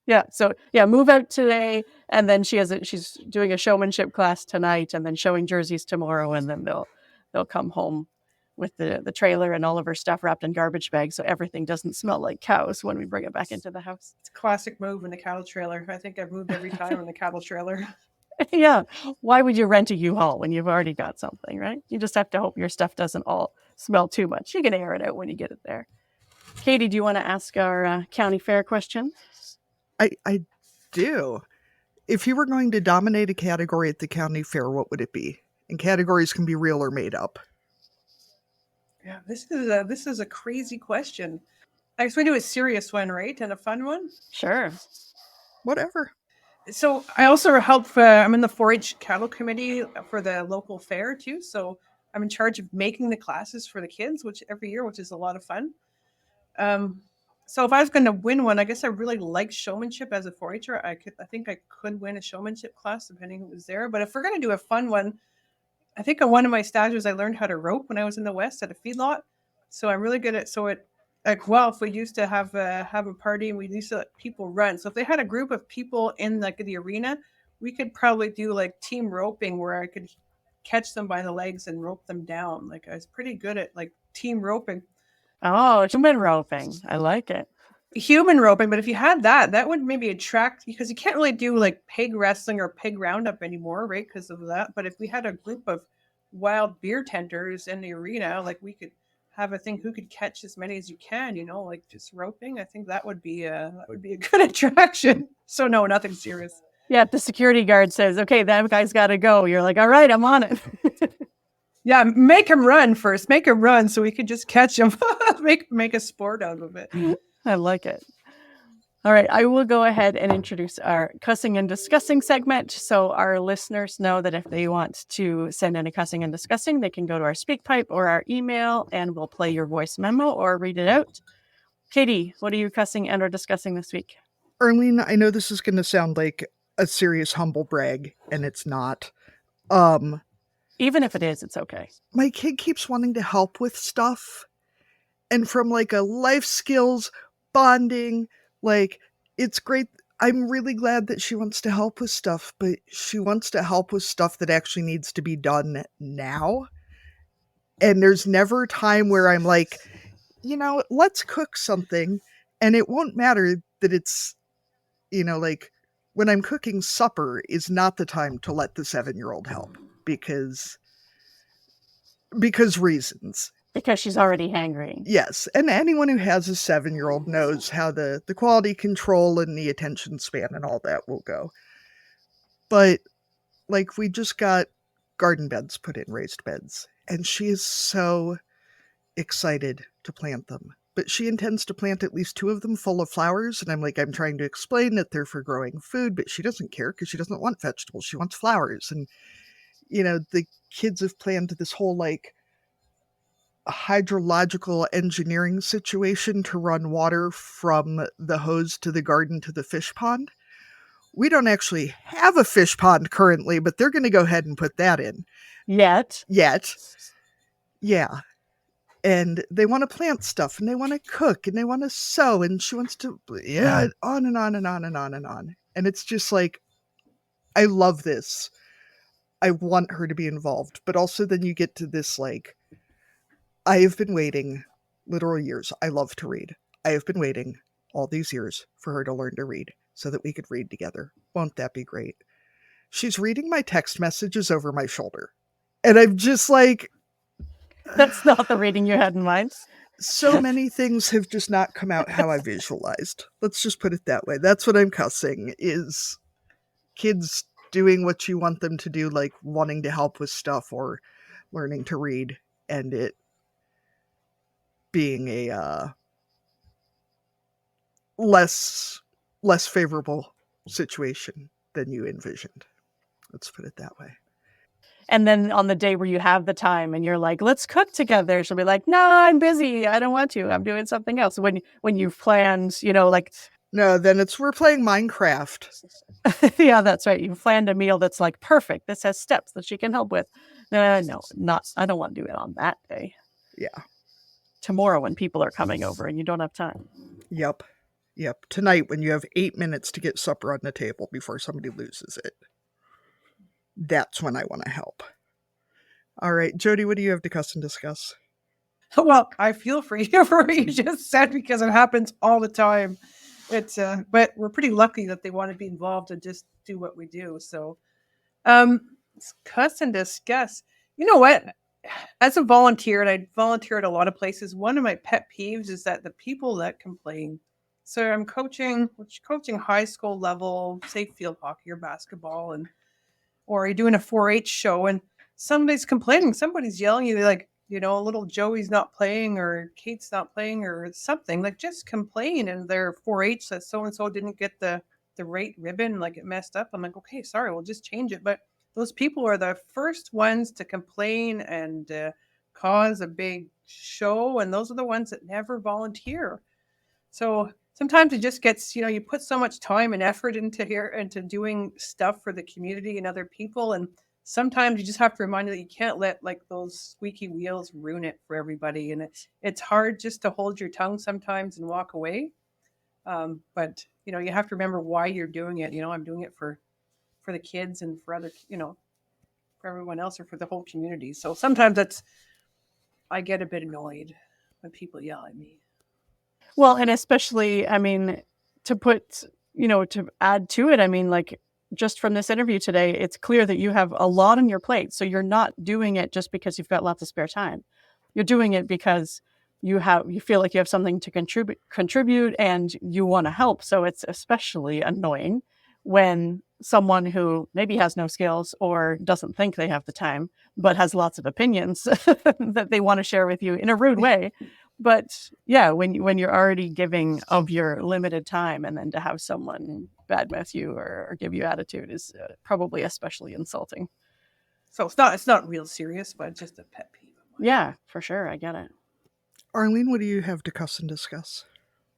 S3: Yeah. So yeah, move out today, and then she's doing a showmanship class tonight, and then showing jerseys tomorrow, and then they'll come home with the trailer and all of her stuff wrapped in garbage bags, so everything doesn't smell like cows when we bring it back into the house.
S5: It's a classic move in the cattle trailer. I think I've moved every time in the cattle trailer.
S3: Yeah. Why would you rent a U-Haul when you've already got something, right? You just have to hope your stuff doesn't all smell too much. You can air it out when you get it there. Katie, do you want to ask our county fair question?
S2: I do. If you were going to dominate a category at the county fair, what would it be? And categories can be real or made up.
S5: Yeah, this is a crazy question. I guess we do a serious one, right? And a fun one?
S3: Sure.
S2: Whatever.
S5: So I also help, I'm in the 4-H cattle committee for the local fair too. So I'm in charge of making the classes for the kids, which every year, which is a lot of fun. So if I was going to win one, I guess I really like showmanship as a 4-H'er. I think I could win a showmanship class depending who was there. But if we're going to do a fun one, I think on one of my stages I learned how to rope when I was in the West at a feedlot. So I'm really good at like Guelph. We used to have a party and we used to let people run. So if they had a group of people in like the arena, we could probably do like team roping where I could catch them by the legs and rope them down. Like I was pretty good at like team roping.
S3: Oh, human roping. I like it.
S5: Human roping, but if you had that would maybe attract, because you can't really do like pig wrestling or pig roundup anymore, right? Because of that. But if we had a group of wild beer tenders in the arena, like we could have a thing who could catch as many as you can, like just roping. I think that would be a good attraction. So no, nothing serious.
S3: Yeah, if the security guard says, okay, that guy's got to go, you're like, all right, I'm on it.
S5: Yeah, make him run first. Make him run so we could just catch him. make a sport out of it.
S3: I like it. All right, I will go ahead and introduce our cussing and discussing segment. So our listeners know that if they want to send in a cussing and discussing, they can go to our SpeakPipe or our email and we'll play your voice memo or read it out. Katie, what are you cussing and or discussing this week?
S2: Arlene, I know this is going to sound like a serious humble brag, and it's not.
S3: Even if it is, it's okay.
S2: My kid keeps wanting to help with stuff, and from like a life skills, bonding, like it's great. I'm really glad that she wants to help with stuff, but she wants to help with stuff that actually needs to be done now. And there's never a time where I'm like, let's cook something, and it won't matter that it's, like when I'm cooking supper is not the time to let the 7-year-old help because reasons.
S3: Because she's already hangry.
S2: Yes, and anyone who has a 7-year-old knows how the quality control and the attention span and all that will go. But, like, we just got garden beds put in, raised beds, and she is so excited to plant them. But she intends to plant at least 2 of them full of flowers, and I'm trying to explain that they're for growing food, but she doesn't care because she doesn't want vegetables, she wants flowers. And, the kids have planned this whole, like, hydrological engineering situation to run water from the hose to the garden to the fish pond. We don't actually have a fish pond currently, but they're going to go ahead and put that in.
S3: Yet.
S2: Yeah. And they want to plant stuff, and they want to cook, and they want to sew, and she wants to, on and on and on and on and on. And it's just like, I love this. I want her to be involved. But also then you get to this, like, I have been waiting literal years. I love to read. I have been waiting all these years for her to learn to read so that we could read together. Won't that be great? She's reading my text messages over my shoulder. And I'm just like...
S3: That's not the reading you had in mind.
S2: So many things have just not come out how I visualized. Let's just put it that way. That's what I'm cussing, is kids doing what you want them to do, like wanting to help with stuff or learning to read, and it being a less favorable situation than you envisioned. Let's put it that way.
S3: And then on the day where you have the time and you're like, let's cook together, she'll be like, no, I'm busy. I don't want to. I'm doing something else. When you've planned, like...
S2: No, then we're playing Minecraft.
S3: Yeah, that's right. You've planned a meal that's like perfect. This has steps that she can help with. No, I don't want to do it on that day.
S2: Yeah.
S3: Tomorrow when people are coming over and you don't have time.
S2: Yep. Tonight when you have 8 minutes to get supper on the table before somebody loses it. That's when I want to help. All right, Jodi, what do you have to cuss and discuss?
S5: Well, I feel for you for what you just said because it happens all the time. It's but we're pretty lucky that they want to be involved and just do what we do. So, cuss and discuss. You know what? As a volunteer, and I volunteer at a lot of places, one of my pet peeves is that the people that complain. So I'm coaching high school level, say field hockey or basketball, or you're doing a 4-H show and somebody's complaining, somebody's yelling, you like, little Joey's not playing or Kate's not playing or something, like just complain in their 4-H that so-and-so didn't get the right ribbon, like it messed up. I'm like, okay, sorry, we'll just change it. But those people are the first ones to complain and cause a big show. And those are the ones that never volunteer. So sometimes it just gets, you put so much time and effort into doing stuff for the community and other people. And sometimes you just have to remind you that you can't let like those squeaky wheels ruin it for everybody. And it's hard just to hold your tongue sometimes and walk away. But you have to remember why you're doing it. I'm doing it for the kids and for other, for everyone else or for the whole community. So sometimes I get a bit annoyed when people yell at me.
S3: Well, and especially, I mean, to put, to add to it, I mean, like just from this interview today, it's clear that you have a lot on your plate. So you're not doing it just because you've got lots of spare time. You're doing it because you feel like you have something to contribute and you want to help. So it's especially annoying when someone who maybe has no skills or doesn't think they have the time, but has lots of opinions that they want to share with you in a rude way. But yeah, when you're already giving of your limited time, and then to have someone badmouth you or give you attitude is probably especially insulting.
S5: So it's not real serious, but it's just a pet peeve.
S3: Yeah, for sure. I get it.
S2: Arlene, what do you have to cuss and discuss?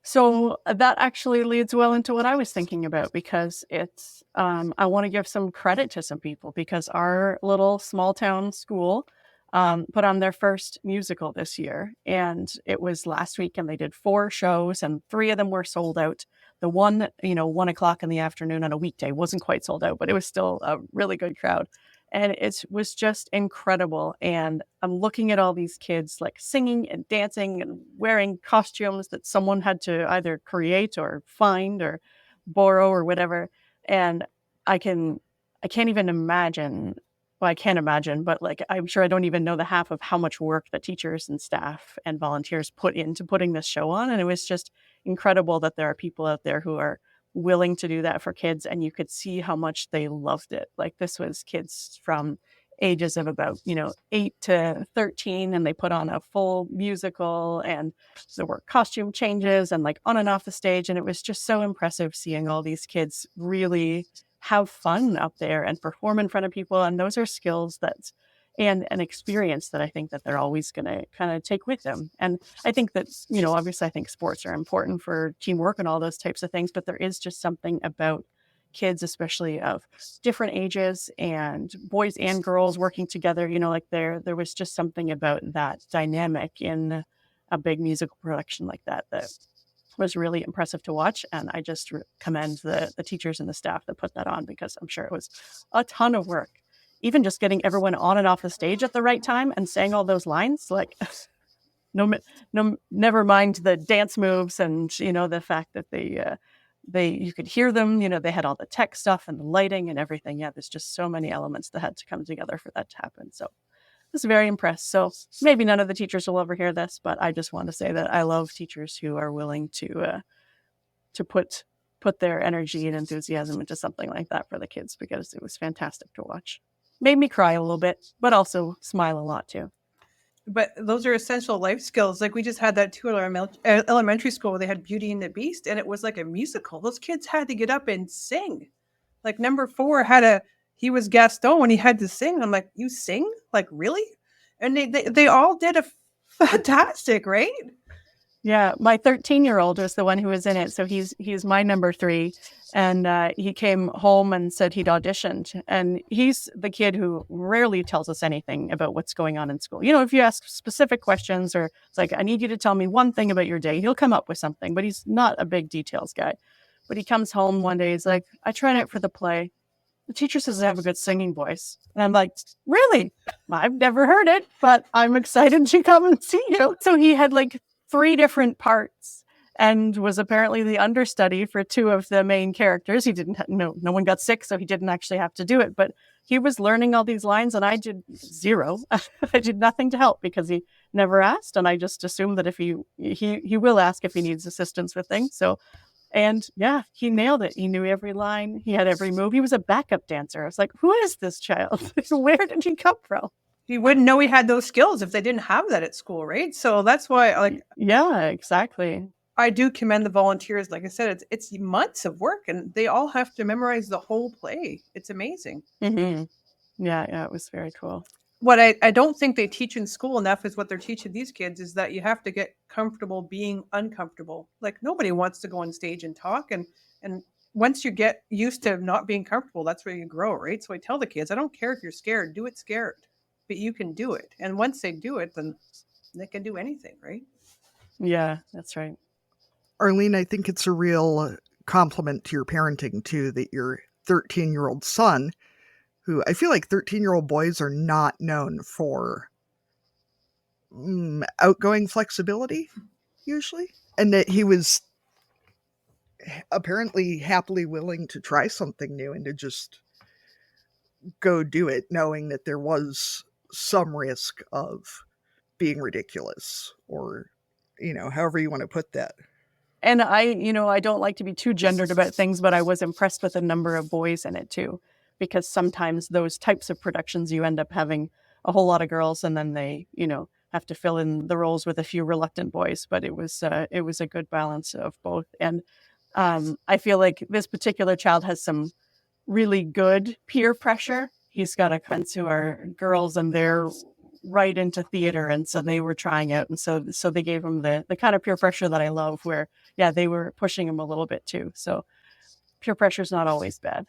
S3: So that actually leads well into what I was thinking about, because it's I want to give some credit to some people, because our little small town school put on their first musical this year, and it was last week, and they did 4 shows and 3 of them were sold out. The one, 1:00 in the afternoon on a weekday wasn't quite sold out, but it was still a really good crowd. And it was just incredible. And I'm looking at all these kids like singing and dancing and wearing costumes that someone had to either create or find or borrow or whatever. And I can't even imagine. Well, I can't imagine, but like, I'm sure I don't even know the half of how much work the teachers and staff and volunteers put into putting this show on. And it was just incredible that there are people out there who are willing to do that for kids, and you could see how much they loved it. Like, this was kids from ages of about 8 to 13, and they put on a full musical, and there were costume changes and like on and off the stage, and it was just so impressive seeing all these kids really have fun up there and perform in front of people. And those are skills and an experience that I think that they're always going to kind of take with them. And I think that, obviously I think sports are important for teamwork and all those types of things, but there is just something about kids, especially of different ages and boys and girls working together, like there was just something about that dynamic in a big musical production like that was really impressive to watch. And I just commend the teachers and the staff that put that on, because I'm sure it was a ton of work. Even just getting everyone on and off the stage at the right time and saying all those lines, like no, never mind the dance moves and, the fact that you could hear them, they had all the tech stuff and the lighting and everything. Yeah, there's just so many elements that had to come together for that to happen. So I was very impressed. So maybe none of the teachers will ever hear this, but I just want to say that I love teachers who are willing to put their energy and enthusiasm into something like that for the kids, because it was fantastic to watch. Made me cry a little bit, but also smile a lot too.
S5: But those are essential life skills. Like, we just had that too at our elementary school where they had Beauty and the Beast, and it was like a musical. Those kids had to get up and sing. Like, number 4 he was Gaston and he had to sing. I'm like, you sing? Like, really? And they all did a fantastic, right?
S3: Yeah, my 13-year-old was the one who was in it. So he's my number 3. And he came home and said he'd auditioned. And he's the kid who rarely tells us anything about what's going on in school. If you ask specific questions, or it's like, I need you to tell me one thing about your day, he'll come up with something, but he's not a big details guy. But he comes home one day, he's like, I tried out for the play. The teacher says I have a good singing voice. And I'm like, really? I've never heard it, but I'm excited to come and see you. So he had like 3 different parts and was apparently the understudy for 2 of the main characters. He didn't no one got sick, so he didn't actually have to do it, but he was learning all these lines, and I did zero. I did nothing to help because he never asked, and I just assumed that if he will ask if he needs assistance with things. So, and yeah, he nailed it. He knew every line. He had every move. He was a backup dancer. I was like, who is this child? Where did he come from?
S5: You wouldn't know he had those skills if they didn't have that at school, right? So that's why, like,
S3: yeah, exactly.
S5: I do commend the volunteers. Like I said, it's months of work, and they all have to memorize the whole play. It's amazing.
S3: Mm-hmm. Yeah, it was very cool.
S5: what I don't think they teach in school enough is what they're teaching these kids is that you have to get comfortable being uncomfortable. Like nobody wants to go on stage and talk, and once you get used to not being comfortable, that's where you grow, right? So I tell the kids, I don't care if you're scared, do it scared, but you can do it. And once they do it, then they can do anything, right?
S3: Yeah, that's right.
S2: Arlene, I think it's a real compliment to your parenting too that your 13-year-old son, who I feel like 13-year-old boys are not known for outgoing flexibility usually, and that he was apparently happily willing to try something new and to just go do it, knowing that there was some risk of being ridiculous or, however you want to put that.
S3: And I don't like to be too gendered about things, but I was impressed with the number of boys in it too, because sometimes those types of productions, you end up having a whole lot of girls and then they, have to fill in the roles with a few reluctant boys. But it was a good balance of both. And I feel like this particular child has some really good peer pressure. He's got a friends who are girls and they're right into theater, and so they were trying out, and so they gave him the kind of peer pressure that I love, where they were pushing him a little bit too. So peer pressure is not always bad.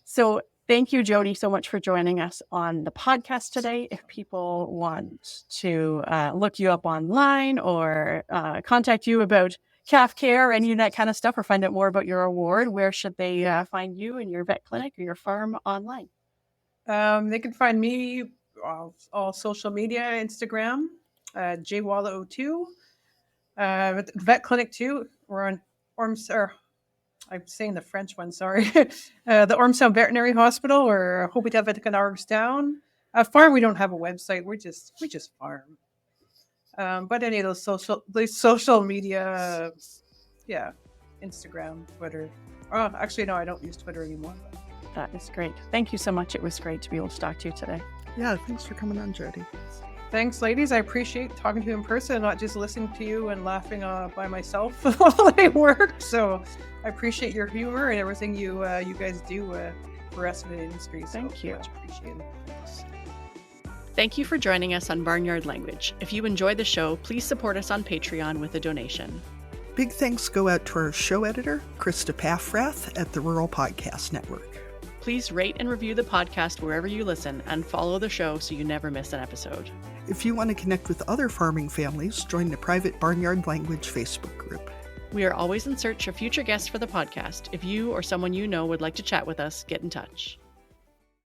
S3: So thank you, Jodi, so much for joining us on the podcast today. If people want to look you up online or contact you about calf care, any of that kind of stuff, or find out more about your award, where should they find you and your vet clinic or your farm online?
S5: They can find me all social media, Instagram, jwalla02, vet clinic too. We're on I'm saying the French one, sorry. The Ormstown Veterinary Hospital, or Hôpital Vétérinaire Ormstown. Farm, we don't have a website. We just farm. But any of those social media, Instagram, Twitter. Oh, actually, no, I don't use Twitter anymore.
S3: That is great. Thank you so much. It was great to be able to talk to you today.
S2: Yeah, thanks for coming on, Jodi.
S5: Thanks, ladies. I appreciate talking to you in person, not just listening to you and laughing by myself while I work. So I appreciate your humor and everything you guys do for us in the industry. So
S3: Thank you.
S5: Much appreciated.
S1: Thank you for joining us on Barnyard Language. If you enjoyed the show, please support us on Patreon with a donation.
S2: Big thanks go out to our show editor, Krista Paffrath at the Rural Podcast Network.
S1: Please rate and review the podcast wherever you listen and follow the show so you never miss an episode.
S2: If you want to connect with other farming families, join the private Barnyard Language Facebook group.
S1: We are always in search of future guests for the podcast. If you or someone you know would like to chat with us, get in touch.